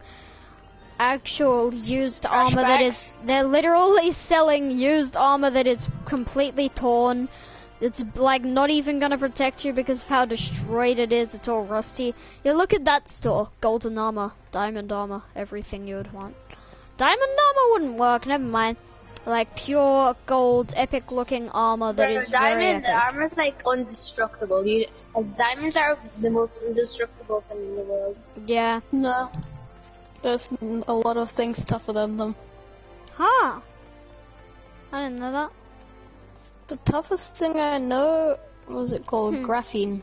actual used armor that is... They're literally selling used armor that is completely torn. It's like not even gonna protect you because of how destroyed it is. It's all rusty. You look at that store. Golden armor, diamond armor, everything you would want. Diamond armor wouldn't work, never mind. Like pure gold, epic looking armor that is very diamond epic. armor's like indestructible. Diamonds are the most indestructible thing in the world. Yeah. No. There's a lot of things tougher than them. Huh. I didn't know that. The toughest thing I know, what was it called? Graphene.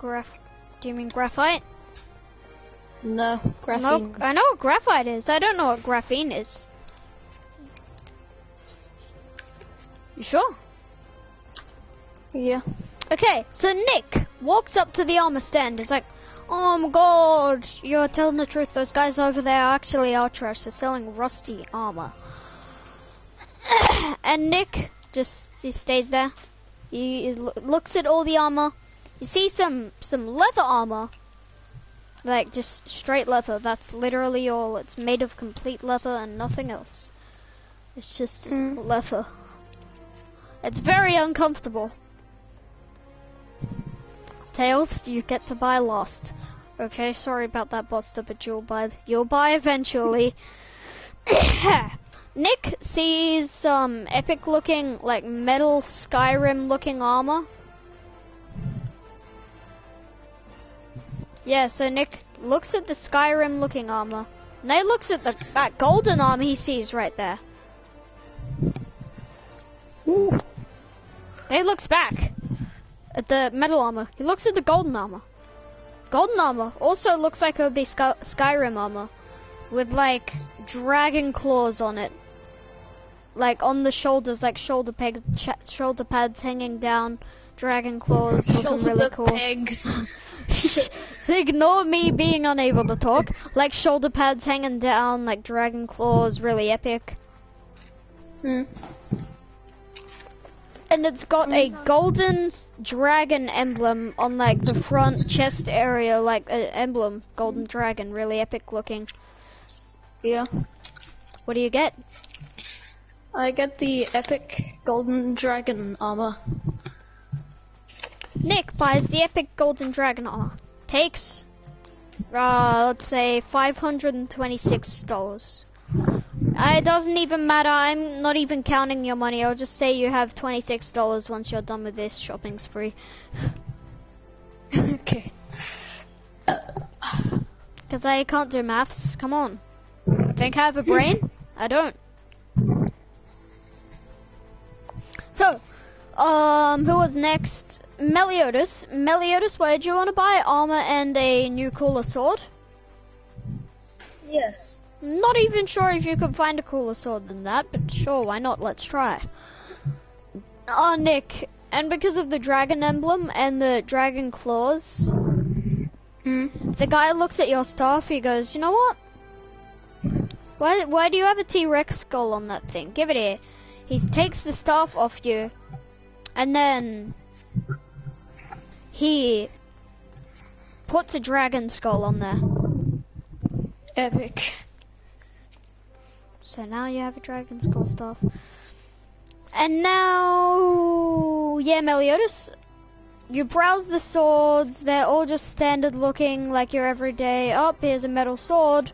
Do you mean graphite? No, No, graphene. I know what graphite is. I don't know what graphene is. You sure? Yeah. Okay, so Nick walks up to the armor stand. He's like, oh my god, you're telling the truth. Those guys over there actually are trash. They're selling rusty armor. And Nick he stays there. He looks at all the armor. You see some leather armor. Like just straight leather. That's literally all. It's made of complete leather and nothing else. It's just leather. It's very uncomfortable. Tails, you get to buy last. Okay, sorry about that, Buster, but you'll buy eventually. Nick sees some epic looking, like metal Skyrim looking armor. Yeah, so Nick looks at the Skyrim looking armor. And then he looks at that golden armor he sees right there. Ooh. Then he looks back at the metal armor. He looks at the golden armor. Golden armor also looks like it would be Skyrim armor with like dragon claws on it. like on the shoulders, like shoulder pegs, shoulder pads hanging down, dragon claws, looking really cool. Pegs. So ignore me being unable to talk. Like shoulder pads hanging down, like dragon claws, really epic. Hmm. And it's got a golden dragon emblem on like the front chest area, like an emblem, golden dragon, really epic looking. Yeah. What do you get? I get the epic golden dragon armor. Nick buys the epic golden dragon armor. Takes, let's say $526. It doesn't even matter, I'm not even counting your money, I'll just say you have $26 once you're done with this shopping spree. Okay. Because I can't do maths, come on. Think I have a brain? I don't. So, who was next? Meliodas. Meliodas, why did you want to buy armor and a new cooler sword? Yes. Not even sure if you could find a cooler sword than that, but sure, why not? Let's try. Nick, and because of the dragon emblem and the dragon claws, the guy looks at your staff, he goes, you know what? Why do you have a T-Rex skull on that thing? Give it here. He takes the staff off you, and then he puts a dragon skull on there. Epic. So now you have a dragon skull staff. And now, yeah, Meliodas, you browse the swords, they're all just standard looking, like your everyday, oh, here's a metal sword.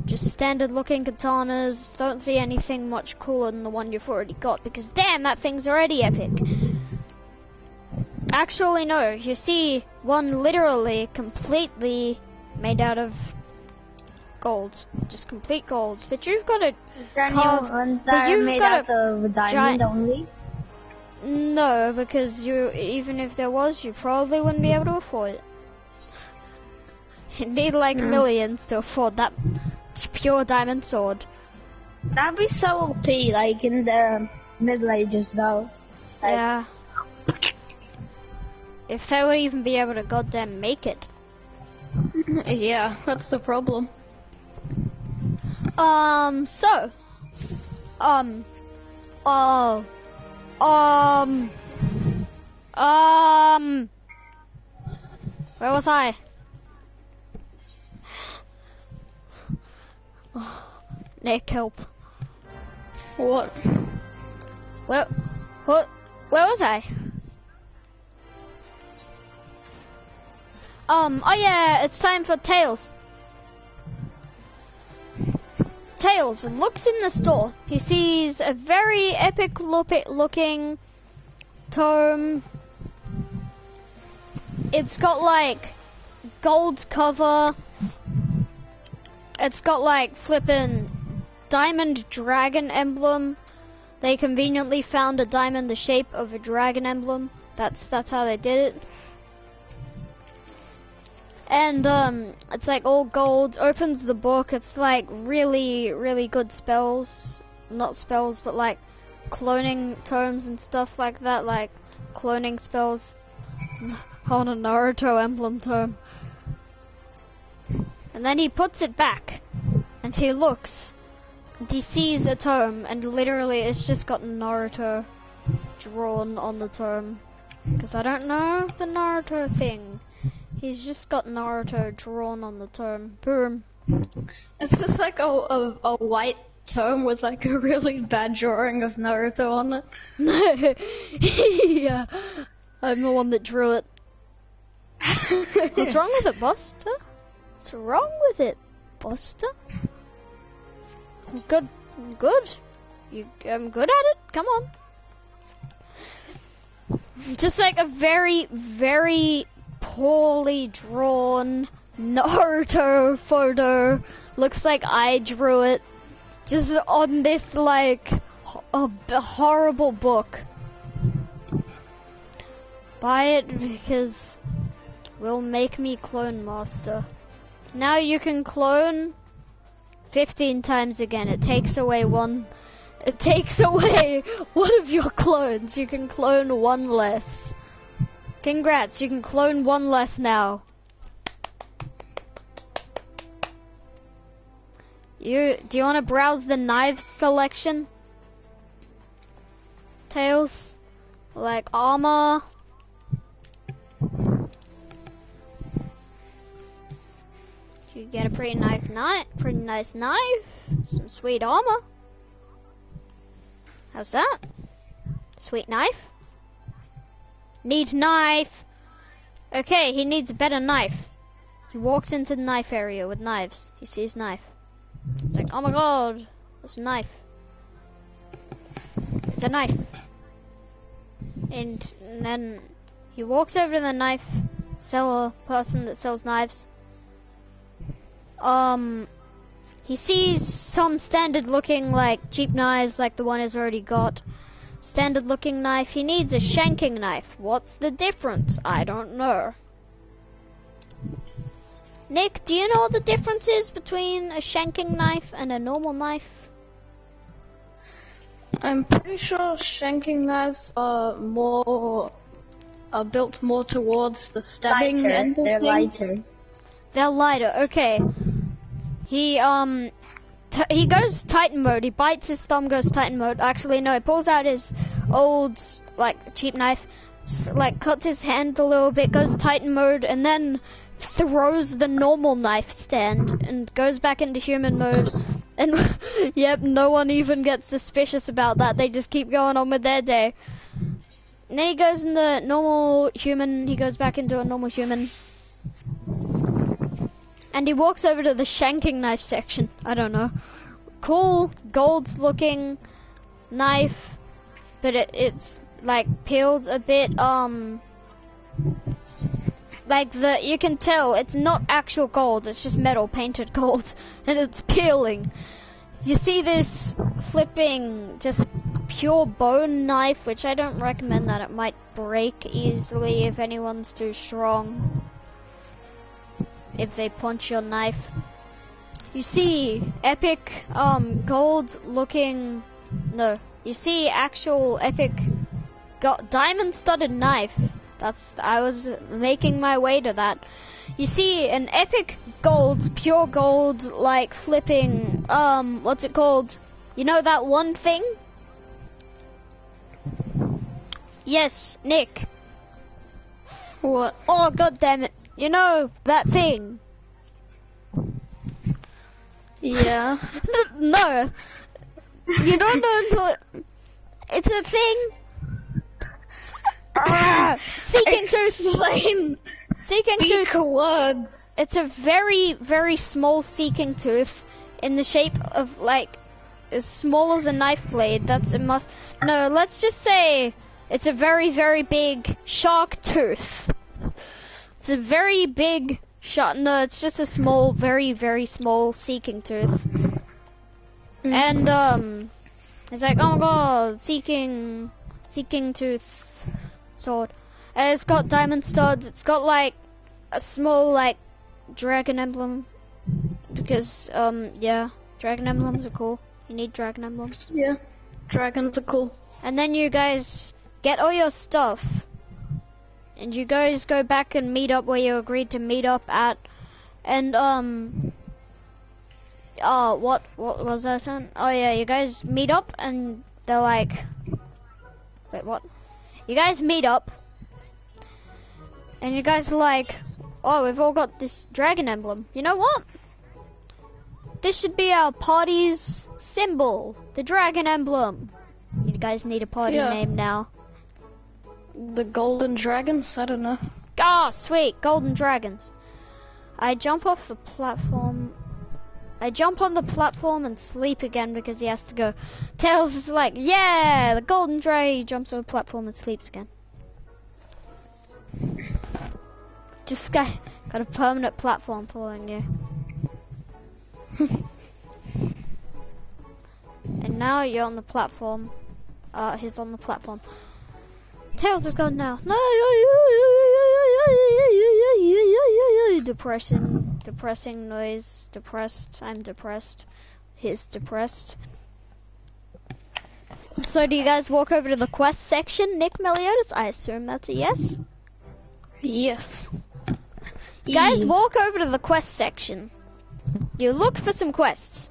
Just standard looking katanas, don't see anything much cooler than the one you've already got, because damn, that thing's already epic. Actually, no, you see one literally completely made out of gold, just complete gold, but you've got a Is there any ones that are made out of diamond only? No, because even if there was, you probably wouldn't be able to afford it. You'd need like millions to afford that pure diamond sword. That'd be so OP, like in the Middle Ages though. Like, yeah. If they would even be able to goddamn make it. Yeah, that's the problem. So, where was I? Nick, help. What? Where was I? Oh yeah, it's time for Tails. Tails looks in the store. He sees a very epic looking tome. It's got like gold cover. It's got like flippin' diamond dragon emblem. They conveniently found a diamond the shape of a dragon emblem. That's how they did it. And it's like all gold. Opens the book. It's like really good spells. Not spells, but like cloning tomes and stuff like that. Like cloning spells. On a Naruto emblem tome. And then he puts it back. And he looks. And he sees a tome. And literally it's just got Naruto drawn on the tome. Because I don't know the Naruto thing. He's just got Naruto drawn on the tome. Boom. It's just like a white tome with like a really bad drawing of Naruto on it. Yeah. I'm the one that drew it. What's wrong with it, Buster? What's wrong with it, Buster? Good. I'm good at it. Come on. Just like a very poorly drawn Naruto photo. Looks like I drew it. Just on this like a horrible book. Buy it because will make me clone master. Now you can clone 15 times again. It takes away one It takes away one of your clones. You can clone one less. Congrats, you can clone one less now. Do you want to browse the knives selection? Tails? Like armor? You get a pretty nice knife. Some sweet armor. How's that? Sweet knife? Need knife! Okay, he needs a better knife. He walks into the knife area with knives. He sees knife. He's like, oh my god, there's a knife. It's a knife. And then he walks over to the knife seller person that sells knives. He sees some standard looking like cheap knives like the one he's already got. Standard looking knife. He needs a shanking knife. What's the difference? I don't know. Nick, do you know what the difference is between a shanking knife and a normal knife? I'm pretty sure shanking knives are built more towards the stabbing Lighter. end of They're things. lighter. They're lighter. Okay. He goes Titan mode. He bites his thumb, goes Titan mode. Actually, no, he pulls out his old, like, cheap knife, like, cuts his hand a little bit, goes Titan mode, and then throws the normal knife stand and goes back into human mode. And, yep, no one even gets suspicious about that. They just keep going on with their day. And then he goes into normal human. He goes back into a normal human. And he walks over to the shanking knife section. I don't know. Cool, gold looking knife. But it's like peeled a bit, like you can tell it's not actual gold, it's just metal painted gold. And it's peeling. You see this flipping, just pure bone knife, which I don't recommend that. It might break easily if anyone's too strong. If they punch your knife. You see epic gold looking, no, you see actual epic diamond studded knife. I was making my way to that. You see an epic gold, pure gold, like flipping, what's it called? You know that one thing? Yes, Nick. What? Oh, god damn it. You know that thing? Yeah. No. You don't know until it's a thing. Seeking tooth. Explain. Seeking Speak tooth. words. It's a very, very small seeking tooth in the shape of like as small as a knife blade. That's a must. No, let's just say it's a very, very big shark tooth. It's a very big shark. No, it's just a small, very, very small seeking tooth. And it's like, oh my god, seeking tooth sword. And it's got diamond studs. It's got like a small like dragon emblem because yeah, dragon emblems are cool. You need dragon emblems. Yeah. Dragons are cool. And then you guys get all your stuff. And you guys go back and meet up where you agreed to meet up at. And what was that saying? Oh yeah, you guys meet up and they're like, wait, what? You guys meet up and you guys are like, oh, we've all got this dragon emblem. You know what? This should be our party's symbol, the dragon emblem. You guys need a party name now. The golden dragons? I don't know. Oh, sweet, golden dragons. I jump off the platform. I jump on the platform and sleep again because he has to go. Tails is like, yeah, the golden dragon. He jumps on the platform and sleeps again. Just got a permanent platform following you. And now you're on the platform. He's on the platform. Tails is gone now. No, depressing noise. Depressed. I'm depressed. He's depressed. So do you guys walk over to the quest section, Nick, Meliodas? I assume that's a yes. Yes. Guys, walk over to the quest section. You look for some quests.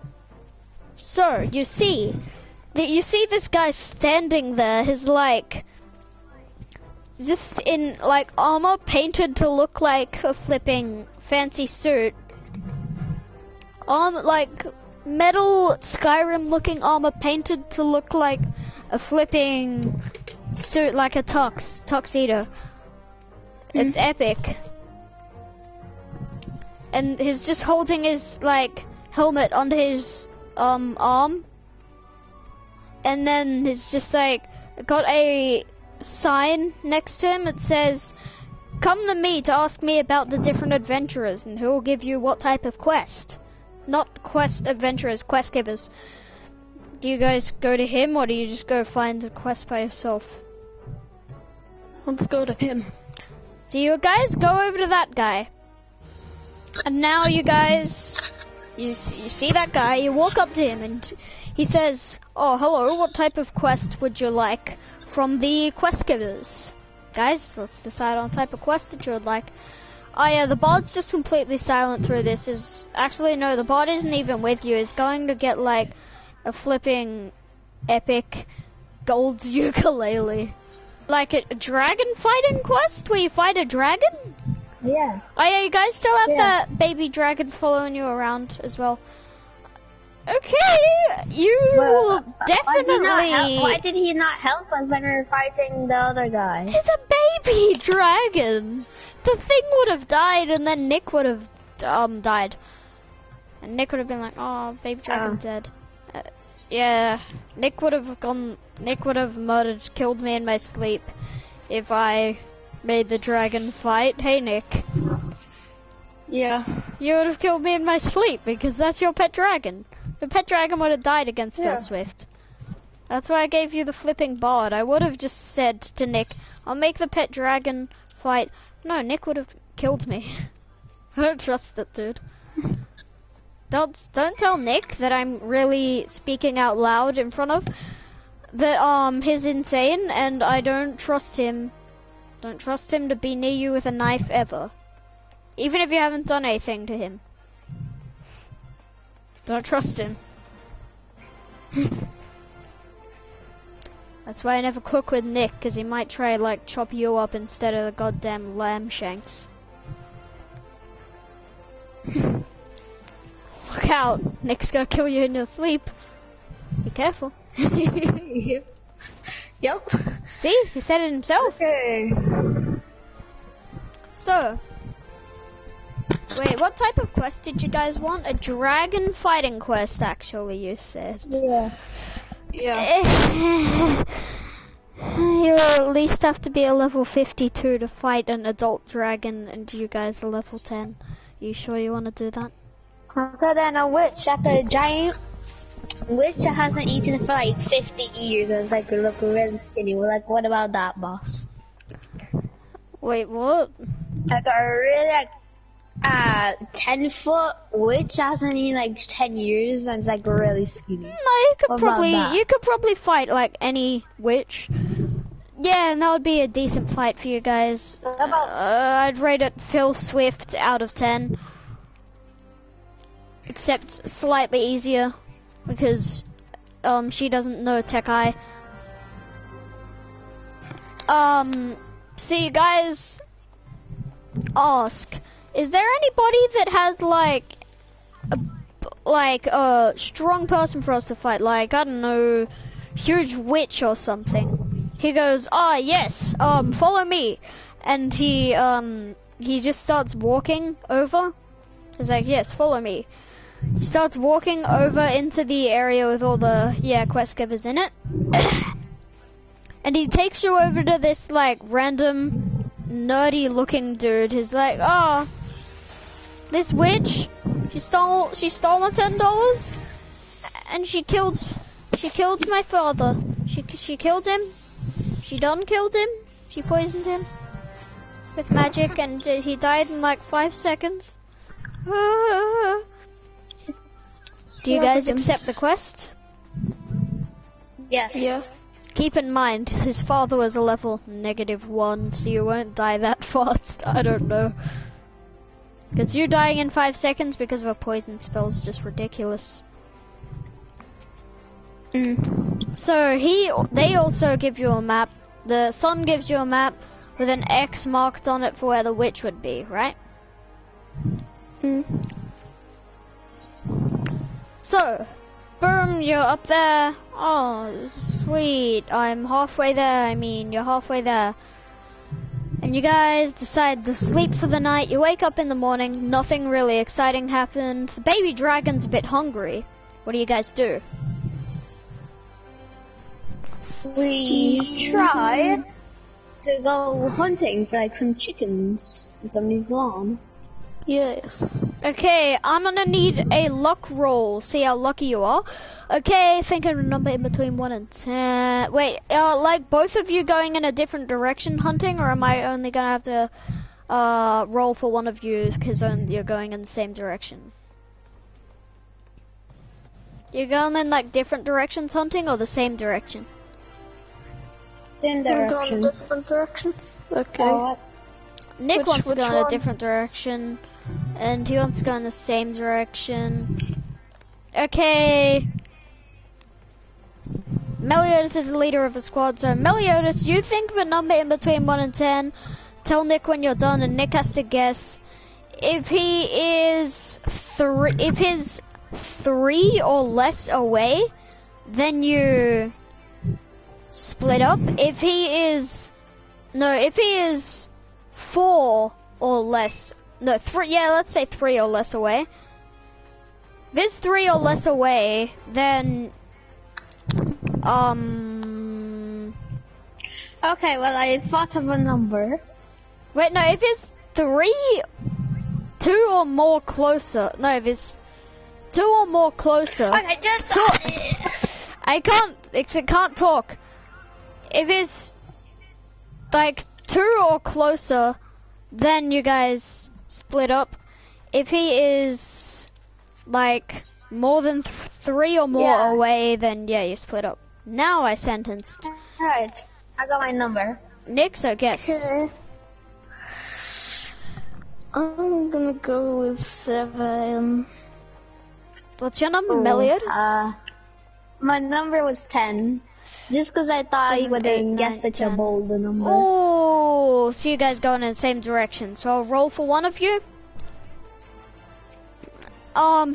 So you see this guy standing there. His like just in like armor painted to look like a flipping fancy suit. Like metal Skyrim looking armor painted to look like a flipping suit, like a tuxedo. It's epic. And he's just holding his like helmet under his arm. And then he's just like got a sign next to him. It says, "Come to me to ask me about the different adventurers, and he'll give you what type of quest." Not quest adventurers, quest givers. Do you guys go to him, or do you just go find the quest by yourself? Let's go to him. So you guys go over to that guy. And now you guys, you see that guy, you walk up to him and he says, "Oh, hello, what type of quest would you like from the quest givers?" Guys, let's decide on type of quest that you would like. Oh yeah, the bard's just completely silent through this. Actually, no, the bard isn't even with you. He's going to get like a flipping epic gold ukulele. Like a dragon fighting quest where you fight a dragon? Yeah. Oh yeah, you guys still have that baby dragon following you around as well. Okay, you will definitely... Why did he not help us when we were fighting the other guy? He's a baby dragon! The thing would have died and then Nick would have died. And Nick would have been like, "Oh, baby dragon's dead." Yeah, Nick would have murdered, killed me in my sleep if I made the dragon fight. Hey Nick. Yeah. You would have killed me in my sleep because that's your pet dragon. The pet dragon would have died against Phil Swift. That's why I gave you the flipping bard. I would have just said to Nick, "I'll make the pet dragon fight." No, Nick would have killed me. I don't trust that dude. Don't tell Nick that I'm really speaking out loud in front of that he's insane and I don't trust him. Don't trust him to be near you with a knife ever. Even if you haven't done anything to him. Don't trust him. That's why I never cook with Nick, because he might try like chop you up instead of the goddamn lamb shanks. Look out, Nick's gonna kill you in your sleep. Be careful. Yep. See, he said it himself. Okay. So, wait, what type of quest did you guys want? A dragon fighting quest, actually, you said. Yeah. Yeah. You'll at least have to be a level 52 to fight an adult dragon, and you guys are level 10. You sure you want to do that? Okay, then a witch, like a giant witch that hasn't eaten for like 50 years and it's like look really skinny. We're like, what about that, boss? Wait, what? Like a really 10-foot witch that hasn't eaten like 10 years and it's like really skinny. No, you could What about that? you could probably fight like any witch. Yeah, and that would be a decent fight for you guys. What about I'd rate it Phil Swift out of 10. Except slightly easier, because she doesn't know Tekai. So you guys ask, is there anybody that has like a strong person for us to fight? Like, I don't know, huge witch or something. He goes, "Ah, yes, follow me," and he just starts walking over. He's like, "Yes, follow me." He starts walking over into the area with all the, quest givers in it. And he takes you over to this, like, random, nerdy looking dude. He's like, "Oh, this witch, she stole my $10, and she killed my father. She killed him. She done killed him. She poisoned him with magic, and he died in like 5 seconds." Do you guys accept the quest? yes? Yes. keep in mind, his father was a level -1, so you won't die that fast. I don't know. Because you dying in 5 seconds because of a poison spell is just ridiculous. So they also give you a map. The sun gives you a map with an X marked on it for where the witch would be, right? So, boom, you're up there. Oh, sweet. I'm halfway there. I mean, you're halfway there. And you guys decide to sleep for the night. You wake up in the morning. Nothing really exciting happened. The baby dragon's a bit hungry. What do you guys do? We try to go hunting for like some chickens in somebody's lawn. Yes. Okay, I'm gonna need a luck roll. See how lucky you are. Okay, think of a number in between 1 and 10. Wait, like both of you going in a different direction hunting, or am I only gonna have to roll for one of you because you're going in the same direction? You're going in like different directions hunting or the same direction? Same We're going direction. different directions. Okay. Nick wants to which go in a one? different direction, and he wants to go in the same direction. Okay. Meliodas is the leader of the squad, so Meliodas, you think of a number in between 1 and 10. Tell Nick when you're done, and Nick has to guess. If he is if he's 3 or less away, then you split up. If he is 4 or less, no, 3, yeah, let's say 3 or less away. If it's 3 or less away, then, Okay, well, I thought of a number. wait, no, if it's 2 or more closer, no, if it's 2 or more closer, Okay, just I can't talk. If it's like 2 or closer, then you guys split up. If he is like more than 3 or more Yeah. away, then yeah, you split up. Now I sentenced Alright, I got my number. Nick, so guess. Okay. I'm gonna go with 7. What's your number, Meliodas? My number was 10. Just because I thought I 7, would 8, 9, guess such a 10. bold number. Oh, so you guys going in the same direction. So I'll roll for one of you.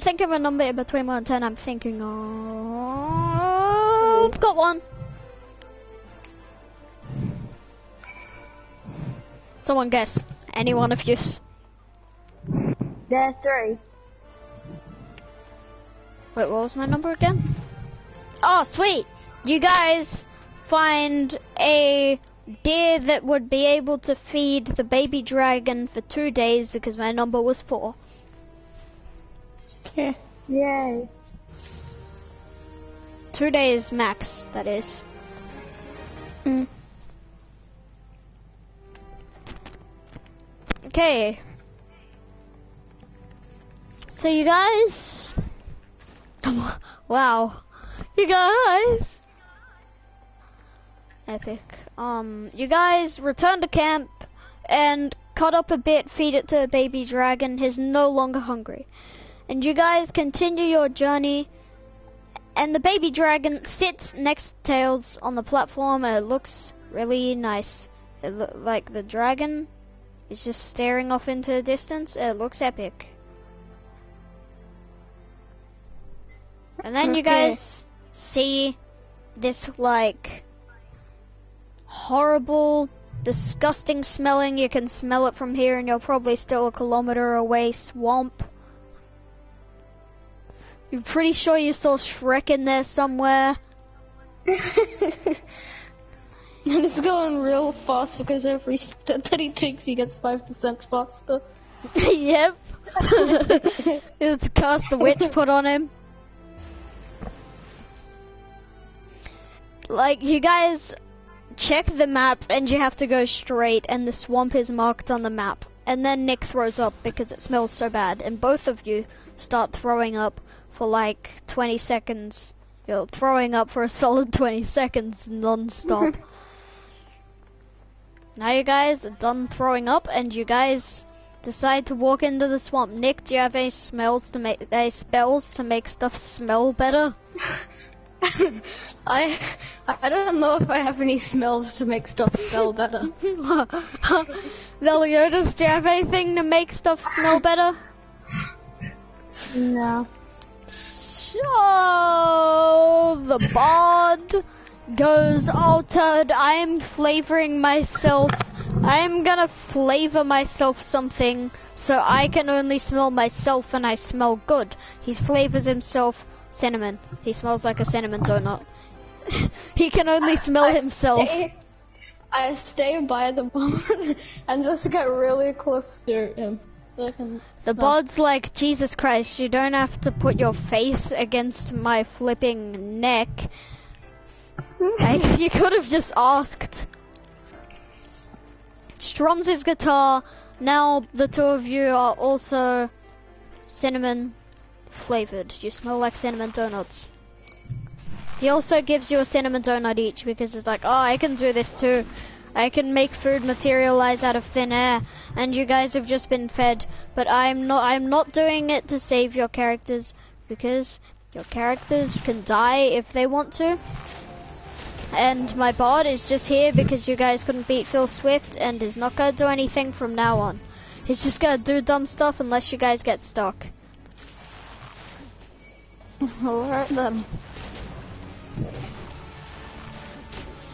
Think of a number in between 1 and 10. I'm thinking of... Got one. Someone guess. Any one of you. There's 3. Wait, what was my number again? Oh, sweet. You guys find a deer that would be able to feed the baby dragon for 2 days because my number was 4. Okay. Yay. 2 days max, that is. Okay. So you guys... Wow. You guys... Epic. You guys return to camp and cut up a bit, feed it to a baby dragon. He's no longer hungry. And you guys continue your journey, and the baby dragon sits next to Tails on the platform, and it looks really nice. It like the dragon is just staring off into the distance. It looks epic. And then you guys see this like horrible, disgusting smelling, you can smell it from here and you're probably still a kilometer away, swamp. You're pretty sure you saw Shrek in there somewhere. And it's going real fast because every step that he takes, he gets 5% faster. Yep. It's cast the witch put on him. Like, you guys check the map and you have to go straight, and the swamp is marked on the map. And then Nick throws up because it smells so bad, and both of you start throwing up for like 20 seconds You're throwing up for a solid 20 seconds non-stop. Now you guys are done throwing up, and you guys decide to walk into the swamp. Nick, do you have any spells to make stuff smell better? I don't know if I have any smells to make stuff smell better. Meliodas, do you have anything to make stuff smell better? No. So the bard goes altered. I'm flavoring myself. I'm gonna flavor myself something so I can only smell myself and I smell good. He flavors himself cinnamon. He smells like a cinnamon donut. He can only smell himself. I stay by the bard and just get really close to him. So I can The bard's like, Jesus Christ, you don't have to put your face against my flipping neck. You could have just asked. Strums his guitar. Now the two of you are also cinnamon flavored. You smell like cinnamon donuts. He also gives you a cinnamon donut each because it's like, oh, I can do this too. I can make food materialize out of thin air, and you guys have just been fed. But I'm not doing it to save your characters because your characters can die if they want to. And my bard is just here because you guys couldn't beat Phil Swift and is not gonna do anything from now on. He's just gonna do dumb stuff unless you guys get stuck. Alright then.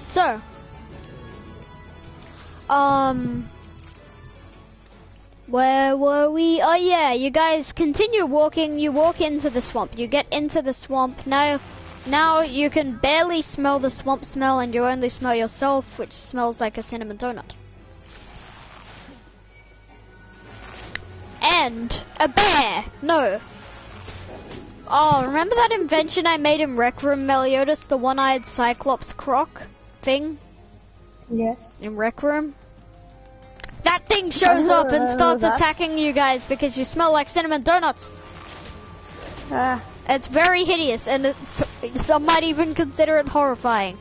So, where were we? Oh yeah, you guys continue walking. You walk into the swamp. You get into the swamp. Now you can barely smell the swamp smell, and you only smell yourself, which smells like a cinnamon donut. And a bear. No. Oh, remember that invention I made in Rec Room, Meliodas? The one-eyed Cyclops croc thing? Yes. In Rec Room? That thing shows up and starts attacking you guys because you smell like cinnamon donuts. It's very hideous, and some might even consider it horrifying.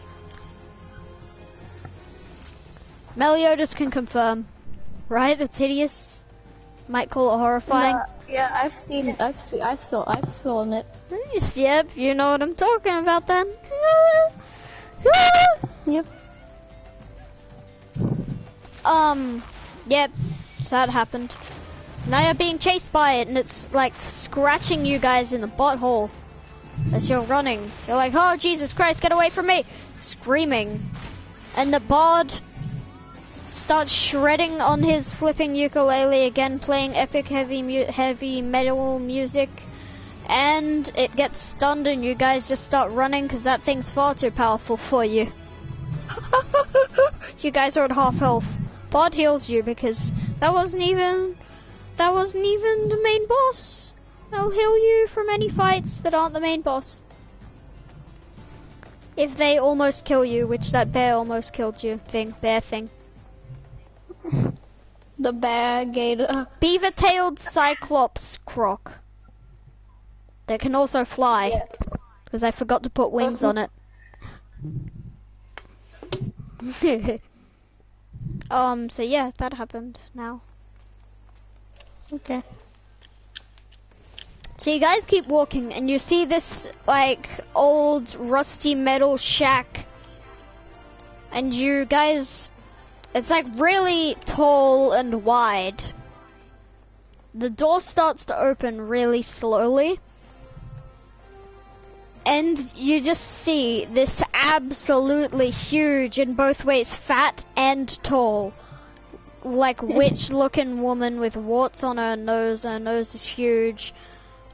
Meliodas can confirm, right? It's hideous. Might call it horrifying. Yeah, I've seen it. I've saw it. Yep, you know what I'm talking about then. Yep. Yep, so that happened. Now you're being chased by it, and it's like scratching you guys in the butthole as you're running. You're like, oh Jesus Christ, get away from me! Screaming. And the bard starts shredding on his flipping ukulele again, playing epic heavy metal music. And it gets stunned, and you guys just start running because that thing's far too powerful for you. You guys are at half health. Bard heals you because that wasn't even the main boss. I'll heal you from any fights that aren't the main boss. If they almost kill you, which that bear almost killed you bear thing. The bear gator. Beaver-tailed Cyclops croc. They can also fly. Because I forgot to put wings on it. So yeah, that happened now. Okay. So you guys keep walking, and you see this, like, old rusty metal shack. And you guys, it's like really tall and wide. The door starts to open really slowly. And you just see this absolutely huge, in both ways, fat and tall, like witch-looking woman with warts on her nose. Her nose is huge.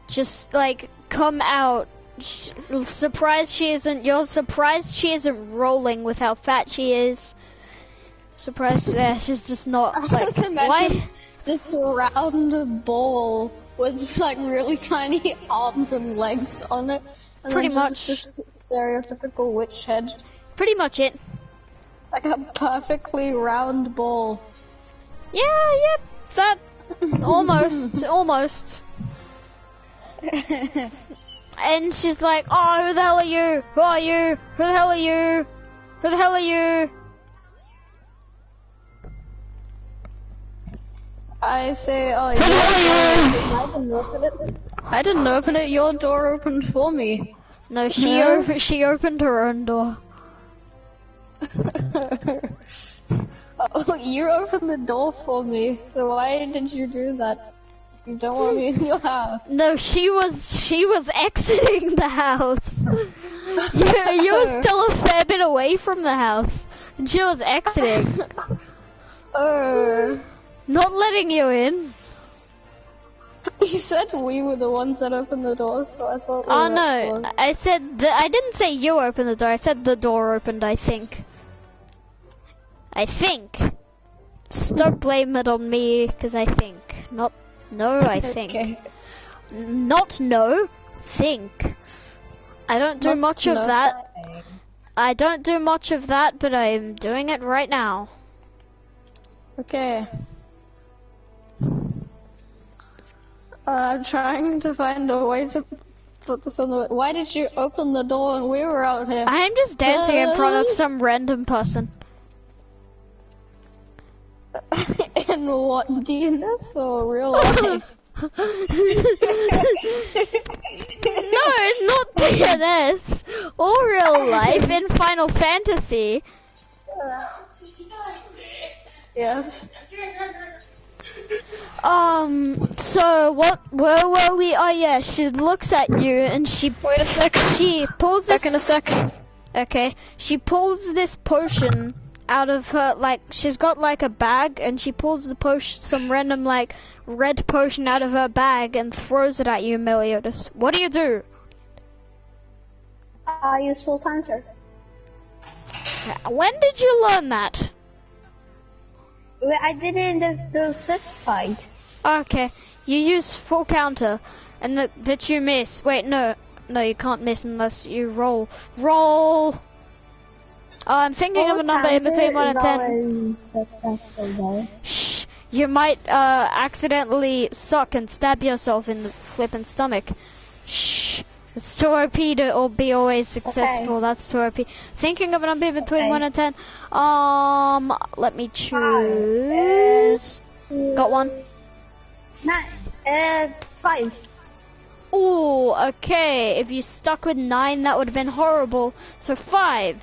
Just like come out. Surprised she isn't. You're surprised she isn't rolling with how fat she is. Surprised, yeah, she's just not like. Why? This round ball with like really tiny arms and legs on it. And Pretty then much. Just this stereotypical witch head. Pretty much it. Like a perfectly round ball. Yeah, yep. That almost. And she's like, oh, who the hell are you? Who are you? Who the hell are you? Who the hell are you? I say, oh, Who the hell are you? I didn't open it. I didn't open it. Your door opened for me. No, she No? she opened her own door. Oh, you opened the door for me. So why did you do that? You don't want me in your house. No, she was exiting the house. you were still a fair bit away from the house, and she was exiting, not letting you in. You said we were the ones that opened the door, so I thought we Oh were no, close. I said I didn't say you opened the door. I said the door opened. I think. Don't blame it on me, because I think. Not no. I think. Okay. Not no. Think. I don't do Not much of no that. thing. I don't do much of that, but I'm doing it right now. Okay. I'm trying to find a way to put this on the... Why did you open the door and we were out here? I'm just dancing in front of some random person. In what, DNS or real life? No, it's not DNS or real life in Final Fantasy. Yes. So where were we? Oh yeah, she looks at you and she Wait a sec. She pulls this. Second a sec. Okay, she pulls this potion out of her, like, she's got like a bag, and she pulls the potion, some random like red potion out of her bag and throws it at you, Meliodas. What do you do? Useful counter. When did you learn that? Well, I did it in the Swift fight. Okay, you use full counter, and but you miss. Wait, no, you can't miss unless you roll. Roll! I'm thinking of a number in between 1 and 10. Always successful though. Shh! You might accidentally suck and stab yourself in the flippin' stomach. Shh! It's too OP to be always successful. Okay. That's too OP. Thinking of a number between Okay. 1 and 10. Let me choose. Got one. 5. Ooh, okay. If you stuck with 9, that would have been horrible. So 5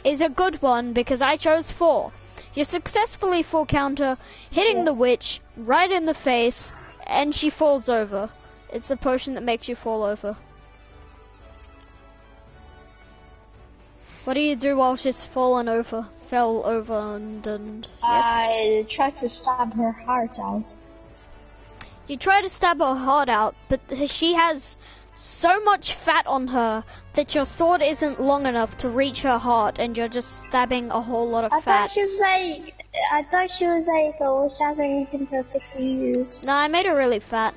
is a good one because I chose 4. You successfully full counter, hitting the witch right in the face, and she falls over. It's a potion that makes you fall over. What do you do while she's fell over and yep. I tried to stab her heart out. You try to stab her heart out, but she has so much fat on her that your sword isn't long enough to reach her heart, and you're just stabbing a whole lot of I fat. thought she was like, oh, she hasn't eaten for 50 years. No, I made her really fat.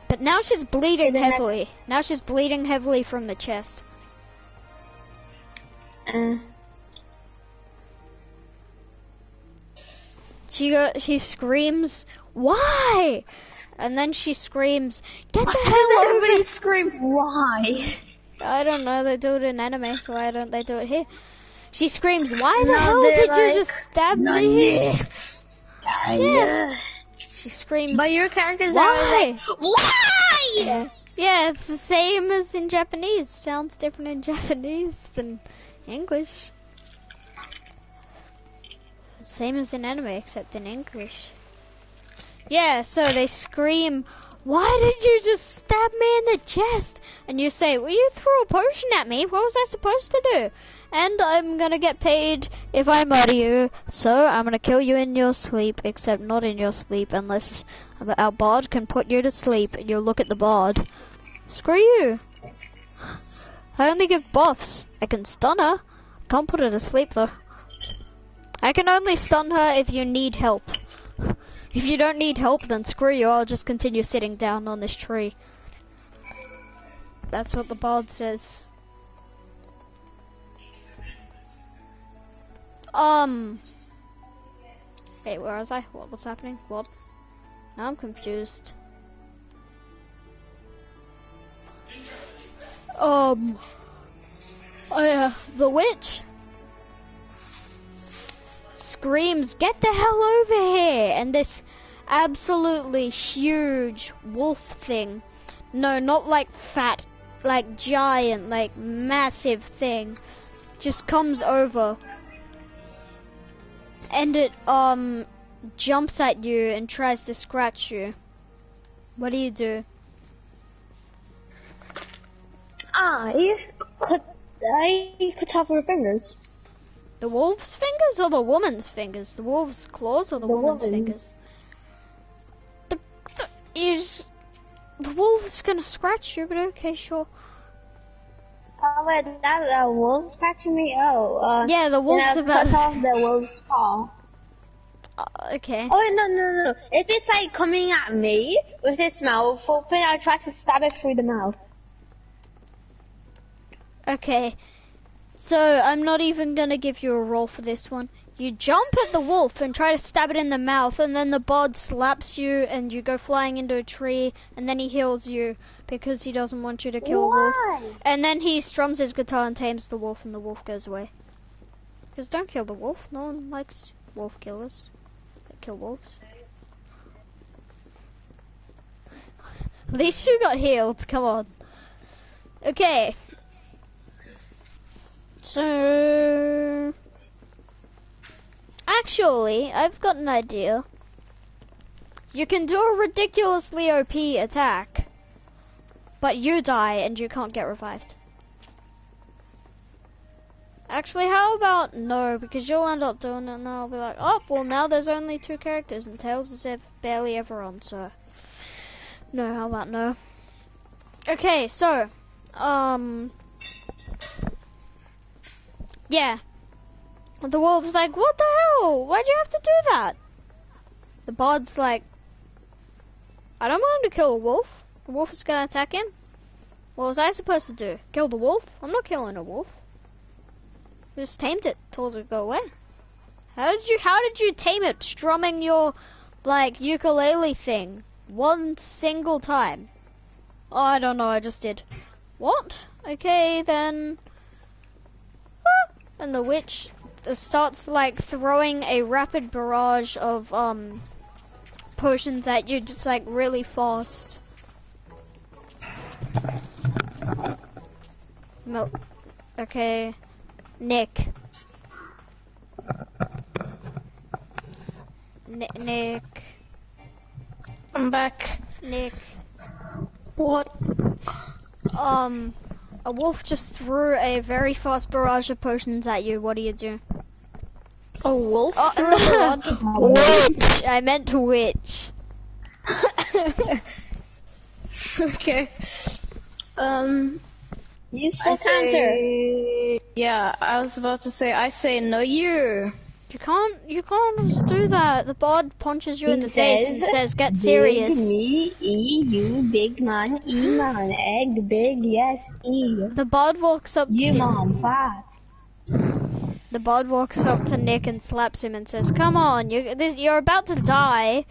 But now she's bleeding Okay, then heavily. Now she's bleeding heavily from the chest. She screams, "Why?" And then she screams, "Get the hell over!" Everybody scream, why? I don't know. They do it in anime, so why don't they do it here? She screams, "Why the No, hell they're did you like, just stab me?" Yeah. She screams, But your characters "Why?" are like, why? Yeah, it's the same as in Japanese. Sounds different in Japanese than English. Same as in anime, except in English. Yeah, so they scream, "Why did you just stab me in the chest?" And you say, "Well, you threw a potion at me. What was I supposed to do? And I'm gonna get paid if I murder you, so I'm gonna kill you in your sleep, except not in your sleep, unless our bard can put you to sleep and you look at the bard. Screw you. I only give buffs. I can stun her. Can't put her to sleep though. I can only stun her if you need help. If you don't need help, then screw you. I'll just continue sitting down on this tree." That's what the bard says. Wait, where was I? What's happening? What? Now I'm confused. Oh yeah, the witch screams, "Get the hell over here!" And this absolutely huge wolf thing, no, not like fat, like giant, like massive thing, just comes over and it jumps at you and tries to scratch you. What do you do? I cut off her fingers. The wolf's fingers or the woman's fingers? The wolf's claws or the woman's fingers? The wolf's gonna scratch you, but okay, sure. Oh wait, that the wolf scratching me? Oh, yeah, the wolf's about cut off the wolf's paw. Okay. Oh wait, no. If it's like coming at me with its mouth open, I'll try to stab it through the mouth. Okay. So, I'm not even gonna give you a roll for this one. You jump at the wolf and try to stab it in the mouth, and then the bod slaps you and you go flying into a tree, and then he heals you because he doesn't want you to kill a wolf. And then he strums his guitar and tames the wolf, and the wolf goes away. Because don't kill the wolf. No one likes wolf killers that kill wolves. At least you got healed, come on. Okay. So... Actually, I've got an idea. You can do a ridiculously OP attack, but you die and you can't get revived. Actually, how about no, because you'll end up doing it and I'll be like, oh, well now there's only 2 characters and Tails is barely ever on, so... No, how about no? Okay, so, yeah. The wolf's like, what the hell? Why'd you have to do that? The bod's like, I don't want him to kill a wolf. The wolf is gonna attack him. What was I supposed to do? Kill the wolf? I'm not killing a wolf. I just tamed it, told it to go away. How did you tame it? Strumming your, like, ukulele thing. 1 single time. Oh, I don't know, I just did. What? Okay, then. And the witch starts like throwing a rapid barrage of potions at you, just like really fast. No. Okay. Nick. Nick. I'm back. Nick. What? A wolf just threw a very fast barrage of potions at you. What do you do? A wolf? Witch! I meant witch. Okay. Useful counter. Yeah, I was about to say, I say no you. You can't just do that. The bod punches you in the face and says, get serious. Big me, E, you, big man, E man, egg, big, yes, E. The bod walks up You to man, fat. The bod walks up to Nick and slaps him and says, come on, you're about to die.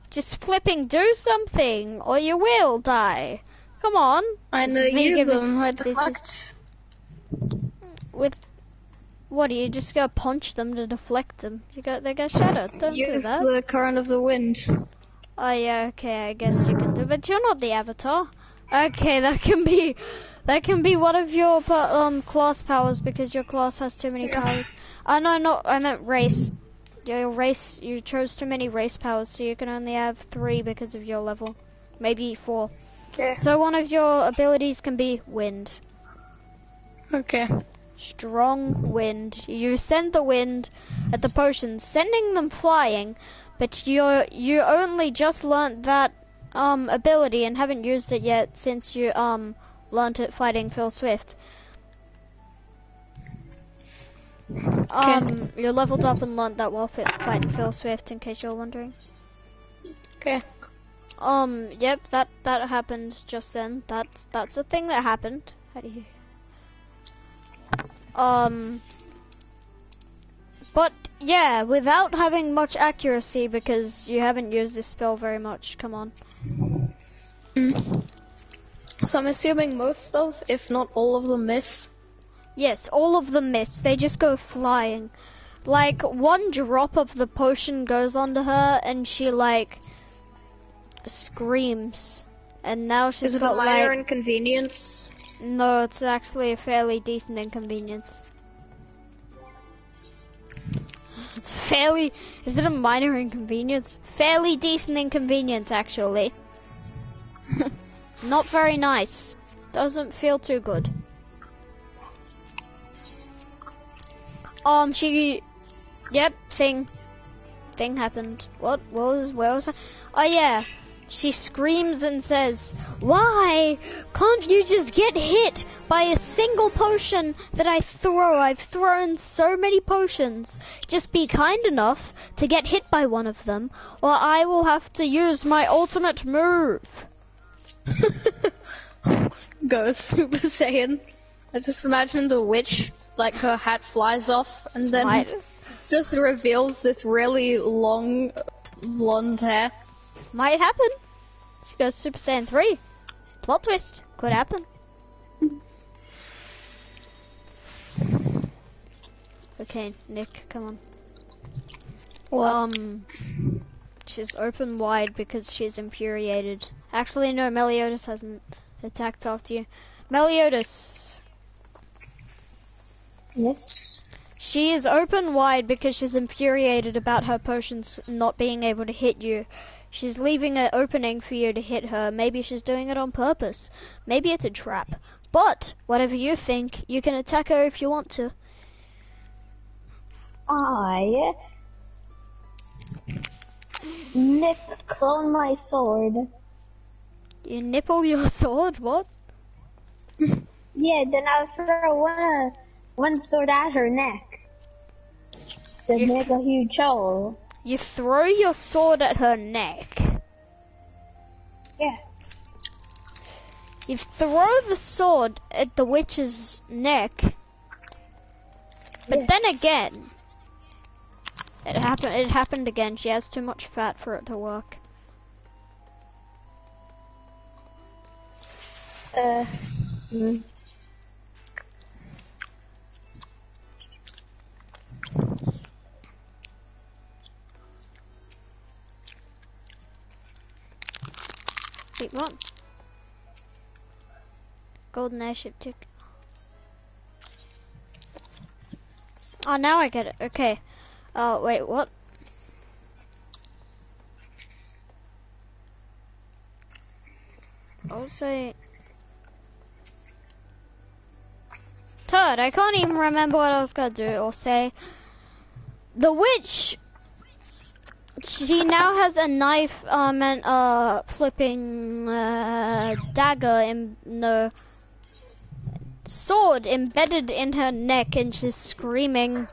Just flipping do something, or you will die. Come on. I know you them, I deflect. With what, are you just gonna punch them to deflect them? They get shattered, don't do that. Use the current of the wind. Oh yeah, okay, I guess you can do, but you're not the avatar. Okay, that can be one of your class powers because your class has too many powers. No, I meant race. Your race, you chose too many race powers, so you can only have 3 because of your level. Maybe 4. Okay. So one of your abilities can be wind. Okay. Strong wind. You send the wind at the potions, sending them flying, but you only just learnt that ability and haven't used it yet since you learnt it fighting Phil Swift. You leveled up and learnt that while fighting Phil Swift, in case you're wondering. Okay. Yep, that happened just then. That's a thing that happened. How do you... But Yeah, without having much accuracy because you haven't used this spell very much. Come on. So I'm assuming most of, if not all of them miss. Yes, all of them miss. They just go flying. Like, one drop of the potion goes onto her and she, like, screams. And now she's Is it got, a minor like... inconvenience? No, it's actually a fairly decent inconvenience. It's fairly... Is it a minor inconvenience? Fairly decent inconvenience, actually. Not very nice. Doesn't feel too good. She... Yep, thing happened. Where was that? Oh yeah. She screams and says, "Why can't you just get hit by a single potion that I throw? I've thrown so many potions. Just be kind enough to get hit by one of them, or I will have to use my ultimate move." Go Super Saiyan. I just imagine the witch, like her hat flies off and then just reveals this really long blonde hair. Might happen. She goes Super Saiyan 3. Plot twist. Could happen. Okay, Nick, come on. What? She's open wide because she's infuriated. Actually, no, Meliodas hasn't attacked after you. Meliodas. Yes. She is open wide because she's infuriated about her potions not being able to hit you. She's leaving an opening for you to hit her. Maybe she's doing it on purpose. Maybe it's a trap. But, whatever you think, you can attack her if you want to. I clone my sword. You nipple your sword? What? Yeah, then I'll throw one sword at her neck to make a huge hole. You throw your sword at her neck. Yes. You throw the sword at the witch's neck. But Yes. then again, it happened again. She has too much fat for it to work. Wait, what? Golden airship tick. Oh, now I get it. Okay. Wait, what? I'll say... Turd, I can't even remember what I was gonna do or say. The witch... She now has a knife, and flipping, dagger in the sword embedded in her neck, and she's screaming.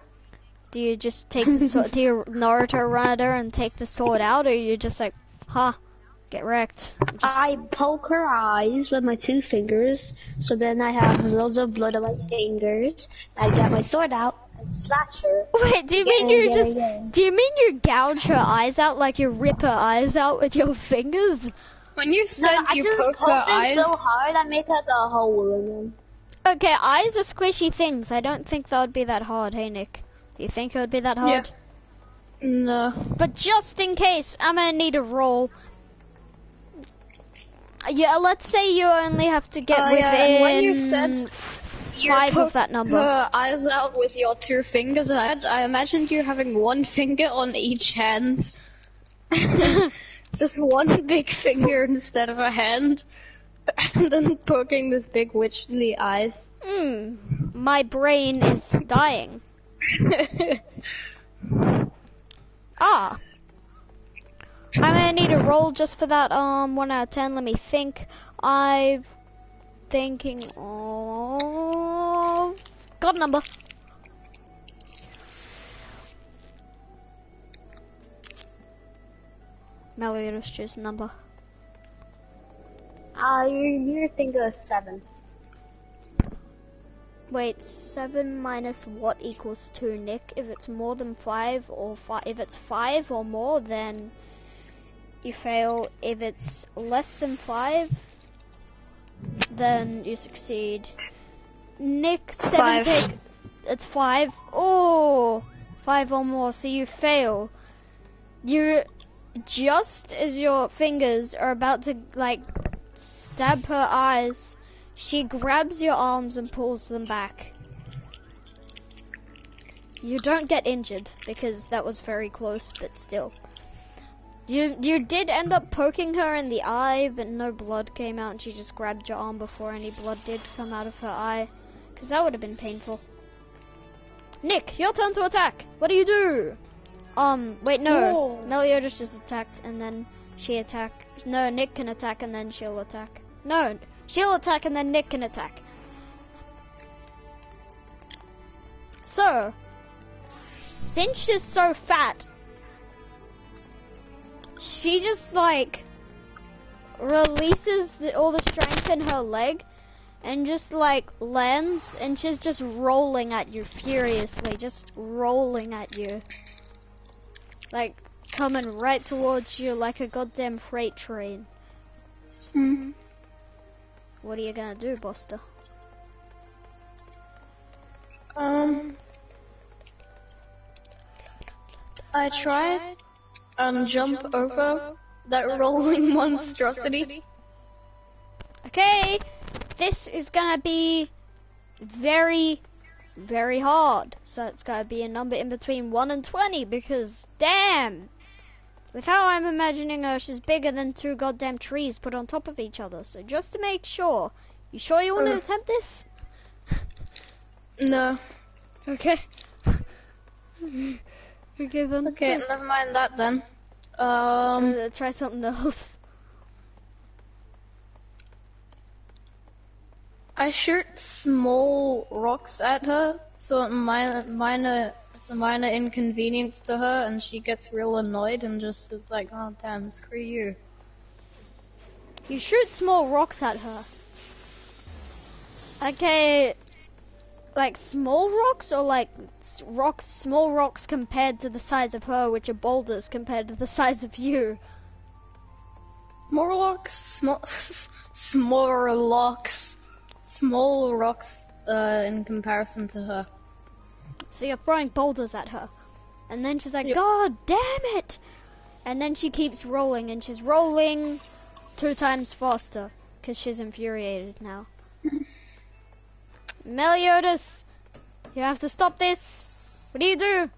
Do you just take the sword, do you Naruto run at her and take the sword out, or you just like, get wrecked? I poke her eyes with my 2 fingers, so then I have loads of blood on my fingers. I get my sword out and slash her. Wait, do you mean you gouge her eyes out, like you rip her eyes out with your fingers? When you said you poke her eyes so hard, I make like a hole in them. Okay, eyes are squishy things. I don't think that would be that hard. Hey, Nick. Do you think it would be that hard? Yeah. No. But just in case, I'm gonna need a roll. Yeah, let's say you only have to get within and when you said you 5 of poke that number. her eyes out with your 2 fingers, I imagined you having 1 finger on each hand. Just one big finger instead of a hand. And then poking this big witch in the eyes. My brain is dying. I'm gonna need a roll just for that 1 out of 10. Let me think. I'm thinking got a number. Meliodas, choose a number. You're thinking of 7. Wait, 7 minus what equals 2, Nick? If it's more than 5 or if it's 5 or more, then you fail. If it's less than 5, then you succeed. Nick, 7 5. take, it's 5. Oh, 5 or more, so you fail. You, just as your fingers are about to, like, stab her eyes, she grabs your arms and pulls them back. You don't get injured, because that was very close, but still. You did end up poking her in the eye, but no blood came out, and she just grabbed your arm before any blood did come out of her eye, because that would have been painful. Nick, your turn to attack! What do you do? Wait, no. Whoa. Meliodas just attacked, and then she attacked. No, Nick can attack, and then she'll attack. No, she'll attack, and then Nick can attack. So, since she's so fat, she just, like, releases all the strength in her leg, and just, like, lands, and she's just rolling at you furiously, just rolling at you. Like, coming right towards you like a goddamn freight train. Mm-hmm. What are you gonna do, Buster? I tried jump over that rolling monstrosity. Okay, this is gonna be very, very hard. So it's gotta be a number in between 1 and 20, because damn! With how I'm imagining her, she's bigger than 2 goddamn trees put on top of each other. So just to make sure, you sure you want to attempt this? No. Okay. Okay then. Okay, never mind that then. Try something else. I shoot small rocks at her, so it's a minor inconvenience to her, and she gets real annoyed and just is like, oh damn, screw you. You shoot small rocks at her. Okay, like small rocks, or like small rocks compared to the size of her, which are boulders compared to the size of you. Small rocks in comparison to her. So you're throwing boulders at her. And then she's like, Yep. God damn it! And then she keeps rolling, and she's rolling 2 times faster, because she's infuriated now. Meliodas, you have to stop this. What do? You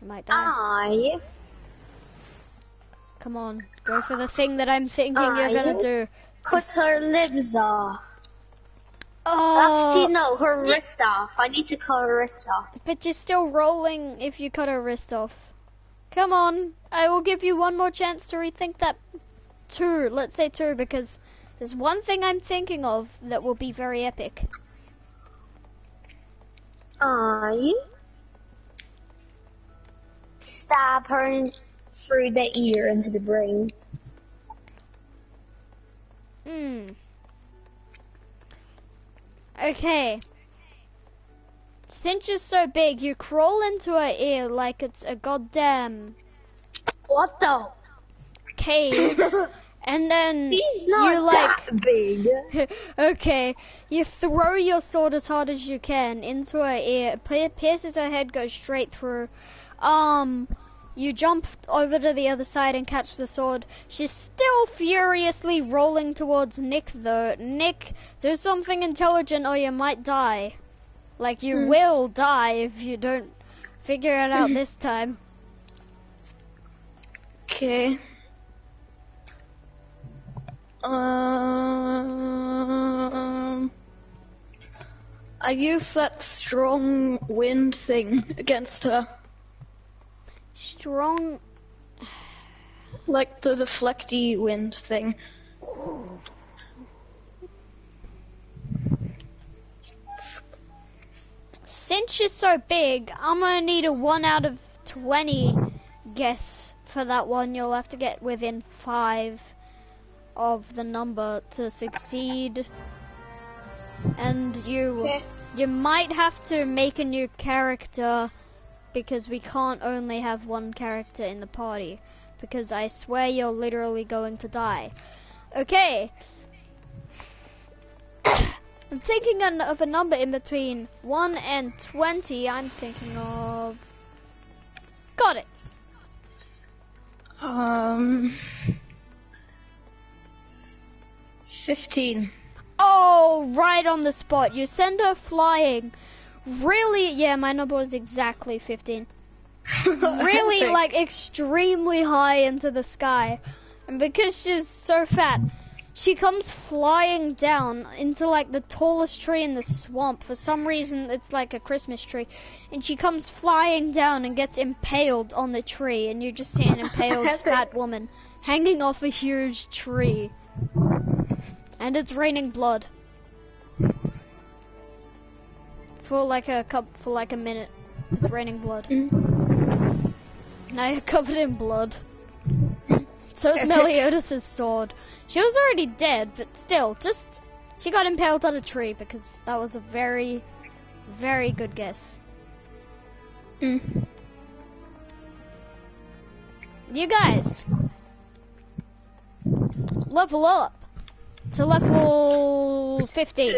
might die. I Come on, go for the thing that I'm thinking you're gonna do. cut her limbs off. Oh, Actually, no, her wrist off. I need to cut her wrist off. but you're still rolling if you cut her wrist off. Come on, I will give you one more chance to rethink that. 2, let's say 2, because there's one thing I'm thinking of that will be very epic. I stab her through the ear into the brain. Okay. Since she's so big, you crawl into her ear like it's a goddamn What the? cave. And then He's not you like that big. okay, you throw your sword as hard as you can into her ear, pierces her head, goes straight through. You jump over to the other side and catch the sword. She's still furiously rolling towards Nick though. Nick, do something intelligent or you might die. Like, you will die if you don't figure it out this time. Okay. I use that strong wind thing against her. Strong. Like the deflecty wind thing. Since she's so big, I'm gonna need a 1 out of 20 guess for that one. You'll have to get within 5 of the number to succeed. And Okay. you might have to make a new character because we can't only have one character in the party, because I swear you're literally going to die. Okay. I'm thinking of a number in between 1 and 20. I'm thinking of... Got it. 15. Oh, right on the spot. You send her flying. Really? Yeah, my number was exactly 15. Really, like, extremely high into the sky. And because she's so fat, she comes flying down into, like, the tallest tree in the swamp. For some reason, it's like a Christmas tree. And she comes flying down and gets impaled on the tree. And you just see an impaled fat woman hanging off a huge tree. And it's raining blood. For like a minute. It's raining blood. Now you're covered in blood. So is Meliodas' sword. She was already dead, but still, she got impaled on a tree because that was a very, very good guess. You guys, level up to level 15.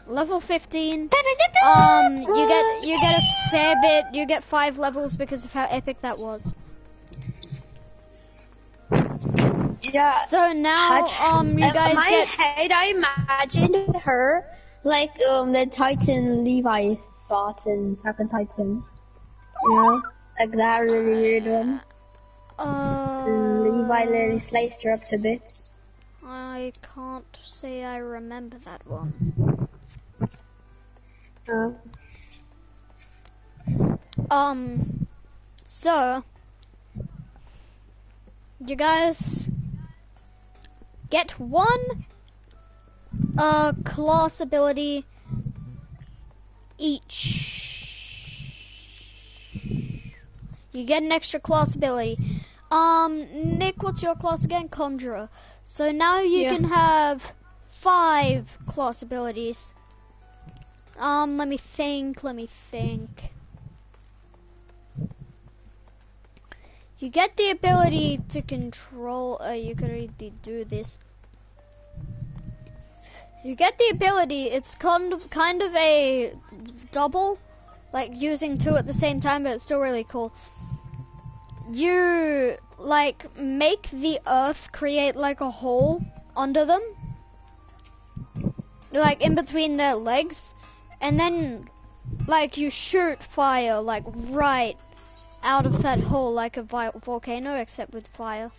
Level 15. You get a fair bit. You get 5 levels because of how epic that was. Yeah. So now, you guys in my get. head, I imagined her like the Titan Levi fought in Attack on Titan. You know, like that really weird one. Levi literally sliced her up to bits. I can't say I remember that one. So you guys get one class ability each. You get an extra class ability. Nick, what's your class again? Conjurer. So now you can have 5 class abilities. Let me think. You get the ability to control, you could already do this. You get the ability, it's kind of a double, like using 2 at the same time, but it's still really cool. You, like, make the earth create, like, a hole under them. Like, in between their legs. And then, like, you shoot fire, like, right out of that hole, like a volcano, except with fire.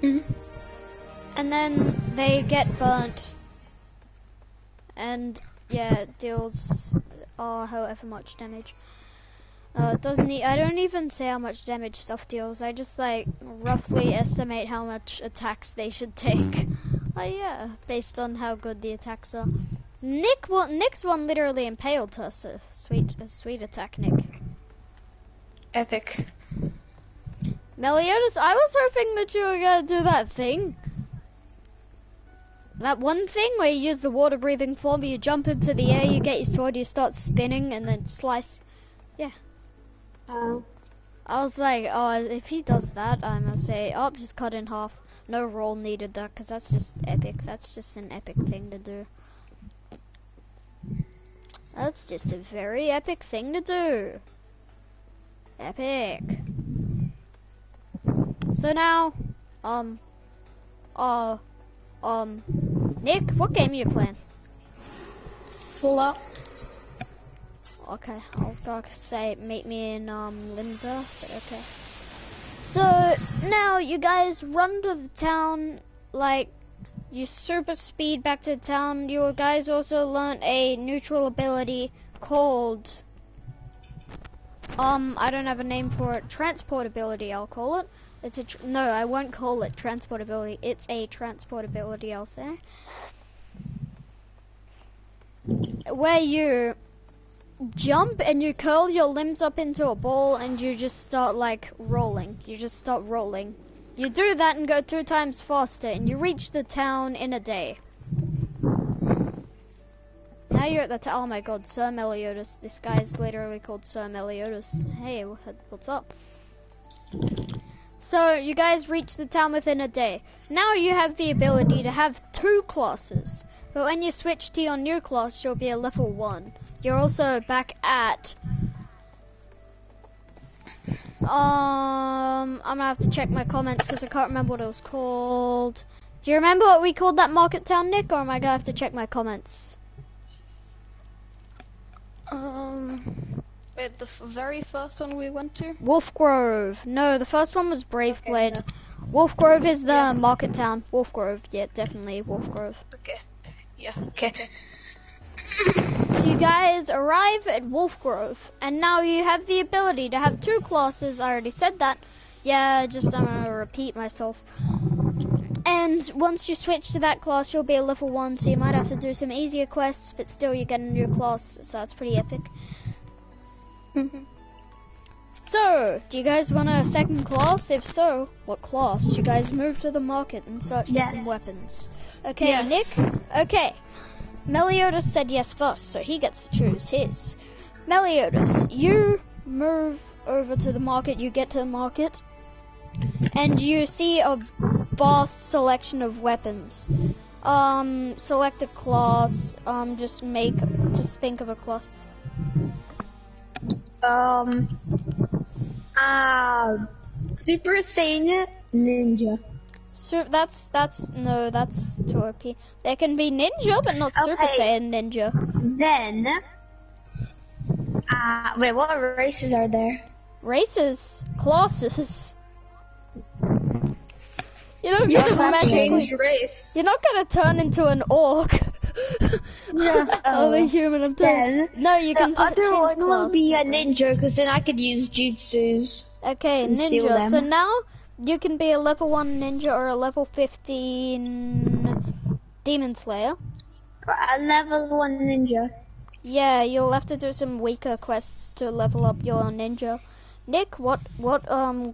And then they get burnt. And, yeah, it deals however much damage. I don't even say how much damage stuff deals. I just, like, roughly estimate how much attacks they should take. Yeah, based on how good the attacks are. Nick's one literally impaled her, so sweet attack, Nick. Epic. Meliodas, I was hoping that you were gonna do that thing. That one thing where you use the water breathing form, you jump into the air, you get your sword, you start spinning, and then slice. Yeah. I was like, oh, if he does that, I'm gonna say, oh, just cut in half. No roll needed there, because that's just epic. That's just an epic thing to do. That's just a very epic thing to do. Epic. So now, Nick, what game are you playing? Full up. Okay, I was gonna say meet me in Linza, but okay. So now you guys run to the town, like you super speed back to the town. You guys also learned a neutral ability called I don't have a name for it. Transport ability, I'll call it. It's a no, I won't call it transport ability. It's a transport ability, I'll say. Where you jump and you curl your limbs up into a ball and you just start like rolling. You just start rolling. You do that and go 2 times faster, and you reach the town in a day. Now you're at the town. Oh my god, Sir Meliodas. This guy is literally called Sir Meliodas. Hey, what's up? So, you guys reach the town within a day. Now you have the ability to have 2 classes. But when you switch to your new class, you'll be a level 1. You're also back at... I'm gonna have to check my comments because I can't remember what it was called. Do you remember what we called that market town, Nick? Or am I gonna have to check my comments? Wait, the very first one we went to? Wolf Grove. No, the first one was Brave Blade. Wolf Grove is the market town. Wolf Grove, yeah, definitely Wolf Grove. Okay. Yeah, okay. So you guys arrive at Wolf Grove, and now you have the ability to have 2 classes. I already said that. Yeah, just I'm gonna repeat myself. And once you switch to that class, you'll be a level 1, so you might have to do some easier quests, but still you get a new class, so that's pretty epic. So, do you guys want a second class? If so, what class? You guys move to the market and search for some weapons. Okay, Yes. Nick? Okay. Meliodas said yes first, so he gets to choose his. Meliodas, you move over to the market, you get to the market, and you see a vast selection of weapons. Select a class, just think of a class. Super Saiyan Ninja. So that's too OP. There can be ninja, but not Super Okay. Saiyan ninja. Then, wait, what races are there? Races, classes. You're not Just gonna change race. You're not gonna turn into an orc. A human. I'm Then, No, you can the other change one will class. be a ninja, because then I could use jutsus. Okay, and steal ninja. them. So now you can be a level 1 ninja or a level 15 demon slayer. A level 1 ninja. Yeah, you'll have to do some weaker quests to level up your ninja. Nick, what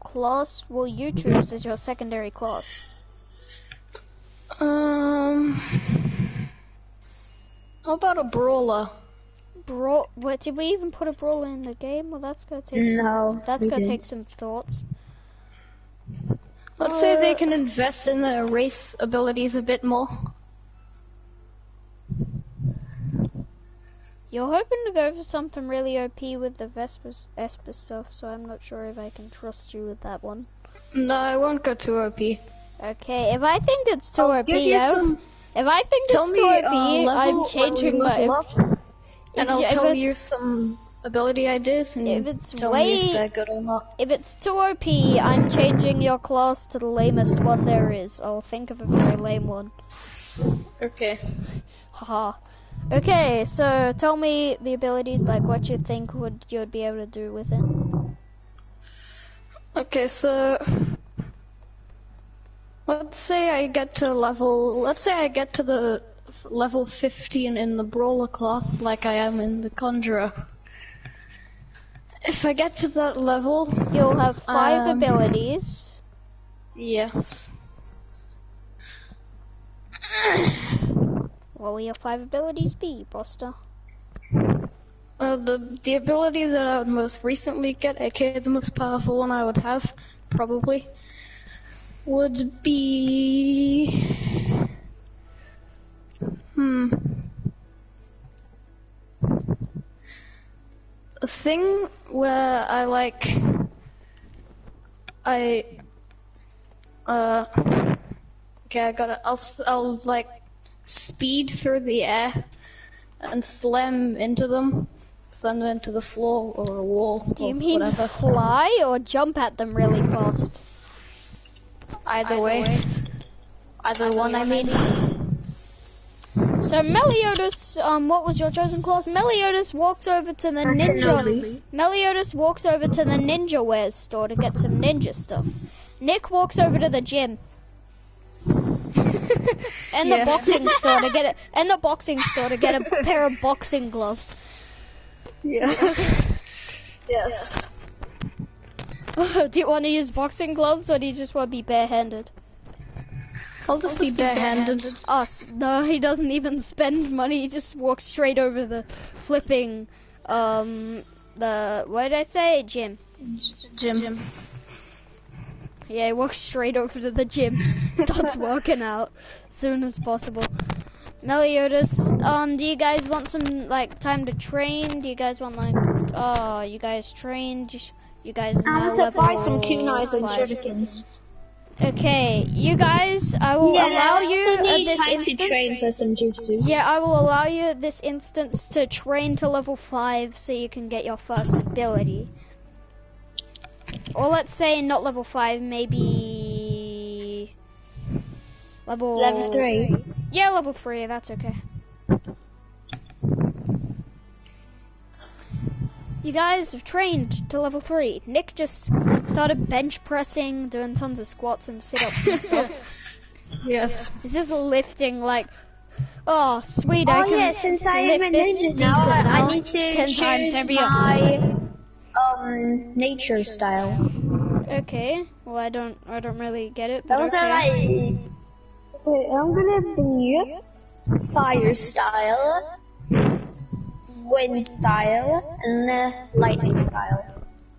class will you choose as your secondary class? How about a brawler? What, did we even put a brawler in the game? Well, that's gonna take didn't. some thoughts. Let's say they can invest in their race abilities a bit more. You're hoping to go for something really OP with the Esper stuff, so I'm not sure if I can trust you with that one. No, I won't go too OP. Okay, if I think it's too I'll OP, give you some- if I think Tell it's me too OP, level I'm when we changing level my. up, and I'll tell you some ability ideas, and If it's tell me if they're good or not. If it's too OP, I'm changing your class to the lamest one there is. I'll think of a very lame one. Okay. Haha. Okay, so tell me the abilities, like what you think you'd be able to do with it. Okay, so let's say I get to the level 15 in the brawler class, like I am in the conjurer. If I get to that level, You'll have 5 abilities. yes. What will your 5 abilities be, Buster? The ability that I would most recently get, aka the most powerful one I would have, probably, would be... A thing where okay, I got it. I'll like speed through the air and slam into them the floor or a wall. Do you or mean whatever. fly or jump at them really fast? Either way. Either one, I mean. So Meliodas, what was your chosen class? Meliodas walks over to the ninja. Meliodas walks over to the ninja wares store to get some ninja stuff. Nick walks over to the gym. And the boxing store to get a pair of boxing gloves. Yes. Yes. Do you want to use boxing gloves or do you just want to be barehanded? I'll just be barehanded. No, he doesn't even spend money. He just walks straight over the flipping, what did I say? Gym. Yeah, he walks straight over to the gym. Starts working out as soon as possible. Meliodas, do you guys want some, like, time to train? Do you guys want, like, you guys trained? You guys know I'm gonna buy some kunais and shurikens. Okay, you guys, I will allow you at this time instance. to train for some jutsus. Yeah, I will allow you at this instance to train to level 5 so you can get your first ability. Or let's say not level 5, maybe level 3. Yeah, level 3, that's okay. You guys have trained to level 3. Nick just started bench pressing, doing tons of squats and sit-ups and stuff. Yes. He's just lifting like, oh sweet, Oh I can yeah, since I am a lift this ninja now, I need to 10 times choose heavier. my nature style. Okay, well I don't really get it. But Those okay. are like. Okay, I'm gonna be fire style, wind style, and lightning style.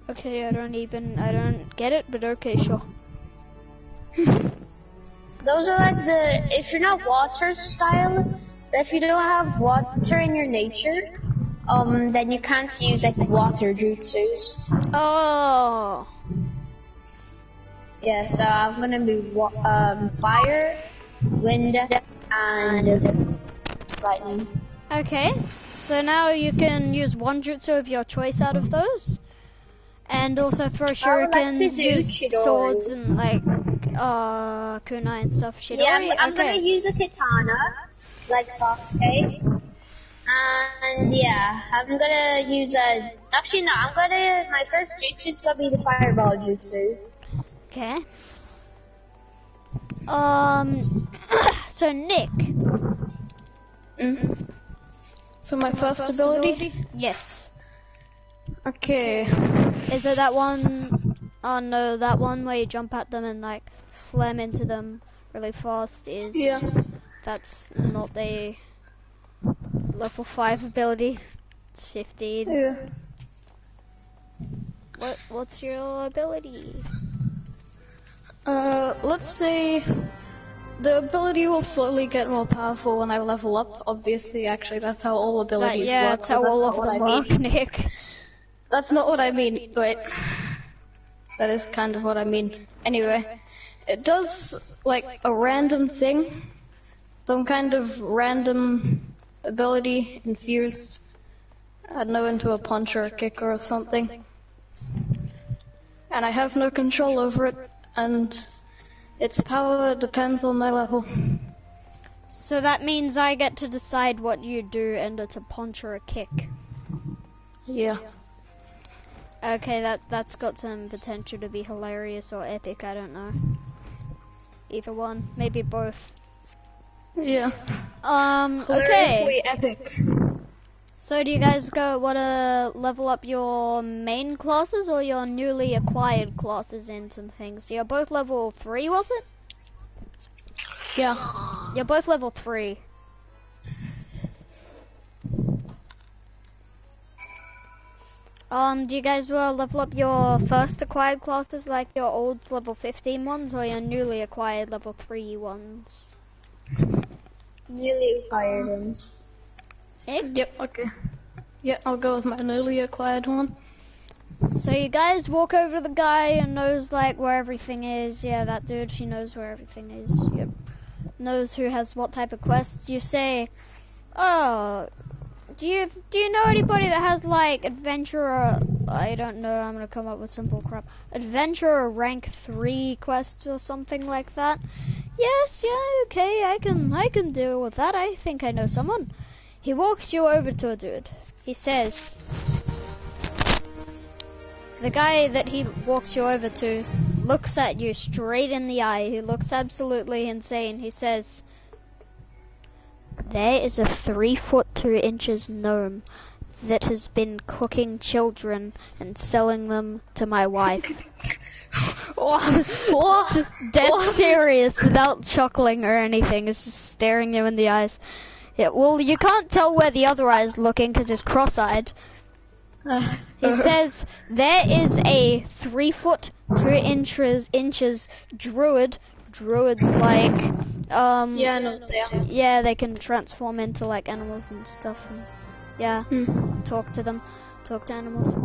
Okay, I don't get it, but okay, sure. Those are like if you're not water style, if you don't have water in your nature, then you can't use like water jutsus. Oh. Yeah, so I'm gonna be fire, wind, and lightning. Okay, so now you can use one jutsu of your choice out of those. And also throw shurikens, use Chidori. swords and like kunai and stuff. Shidori? Yeah, I'm okay. gonna use a katana, like Sasuke. And yeah, I'm gonna use my first jutsu is gonna be the fireball jutsu. Okay. So Nick. So my first ability? Yes. Okay. Is it that one? Oh no, that one where you jump at them and like slam into them really fast is. Yeah. That's not the level 5 ability. It's 15. Yeah. What's your ability? Let's say the ability will slowly get more powerful when I level up. Obviously, actually, that's how all abilities work. That's how all of them work, Nick. That's not what I mean. Wait. That is kind of what I mean. Anyway, it does like a random thing, some kind of random ability infused, I don't know, into a punch or a kick or something. And I have no control over it, and its power depends on my level. So that means I get to decide what you do, and it's a punch or a kick. Yeah. Okay, that's got some potential to be hilarious or epic, I don't know. Either one, maybe both. Yeah. Okay. Epic. So do you guys wanna level up your main classes or your newly acquired classes in some things? So you're both level 3, was it? Yeah. You're both level 3. Do you guys want to level up your first acquired classes like your old level 15 ones or your newly acquired level 3 ones? Newly acquired ones. Yep, okay. Yeah, I'll go with my newly acquired one. So you guys walk over to the guy who knows like where everything is. Yeah, that dude, he knows where everything is. Yep. Knows who has what type of quest. You say, oh, do you know anybody that has like adventurer, I don't know, I'm gonna come up with some bull crap. Adventurer rank 3 quests or something like that? Yes, yeah, okay, I can deal with that. I think I know someone. He walks you over to a dude. He says, the guy that he walks you over to looks at you straight in the eye. He looks absolutely insane. He says, there is a 3 foot 2 inches gnome that has been cooking children and selling them to my wife. What? Dead serious, without chuckling or anything. It's just staring you in the eyes. Yeah, well, you can't tell where the other eye is looking because it's cross-eyed. He says there is a 3 foot 2 inches druid. Druids like Yeah, no, yeah. yeah, they can transform into like animals and stuff. And, yeah, talk to animals.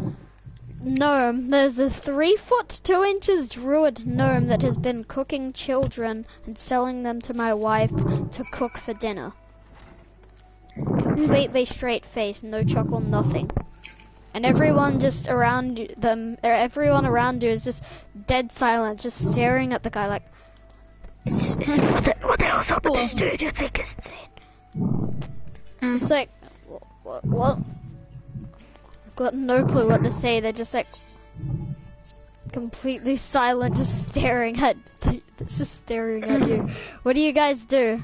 Gnome. There's a 3 foot 2 inches druid gnome that has been cooking children and selling them to my wife to cook for dinner. Completely straight face, no chuckle, nothing. And everyone just around them, or everyone around you is just dead silent, just staring at the guy like, what the hell's up with this dude? You think it's insane? It's like, what? I've got no clue what to say. They're just like completely silent, just staring at you. What do you guys do?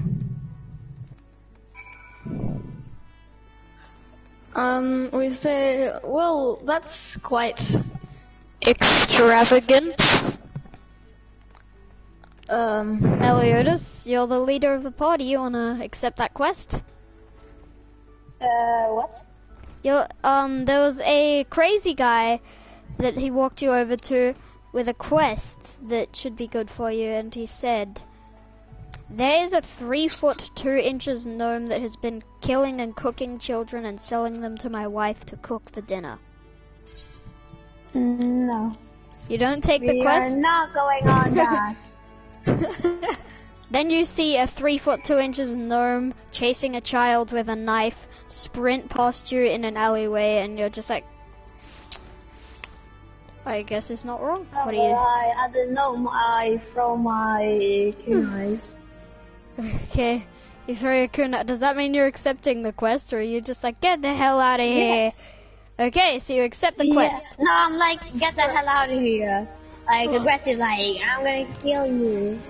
We say, well, that's quite extravagant. Meliodas, you're the leader of the party. You wanna accept that quest? What? There was a crazy guy that he walked you over to with a quest that should be good for you, and he said, there is a 3 foot 2 inches gnome that has been killing and cooking children and selling them to my wife to cook for dinner. No. You don't take the quest? We are not going on that. Then you see a 3 foot 2 inches gnome chasing a child with a knife sprint past you in an alleyway, and you're just like, I guess it's not wrong. What do you? I don't know. I throw my kunais. Okay, you throw your kunai. Does that mean you're accepting the quest, or are you just like, get the hell out of here? Yes. Okay, so you accept the quest. No, I'm like, get the hell out of here. Like, aggressive, like, I'm gonna kill you.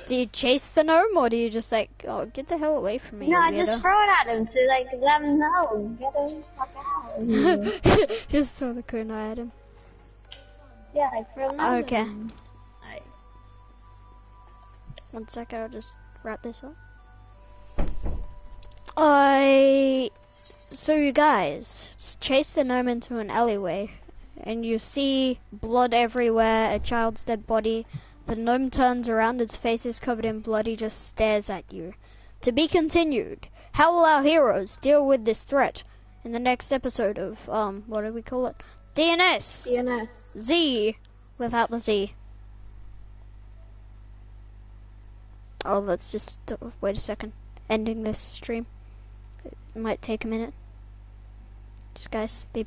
Do you chase the gnome, or do you just like, oh, get the hell away from me? No, I you just weirdo? throw it at him to, like, let him know. Get the fuck out of here. Just throw the kunai at him. Yeah, like, throw him at Okay. him. Like, 1 second, I'll just wrap this up. So you guys chase the gnome into an alleyway, and you see blood everywhere, a child's dead body. The gnome turns around, its face is covered in blood, he just stares at you. To be continued. How will our heroes deal with this threat in the next episode of, what do we call it? DNS! DNS. Z, without the Z. Oh, let's just, wait a second. Ending this stream. It might take a minute. Just guys, be patient.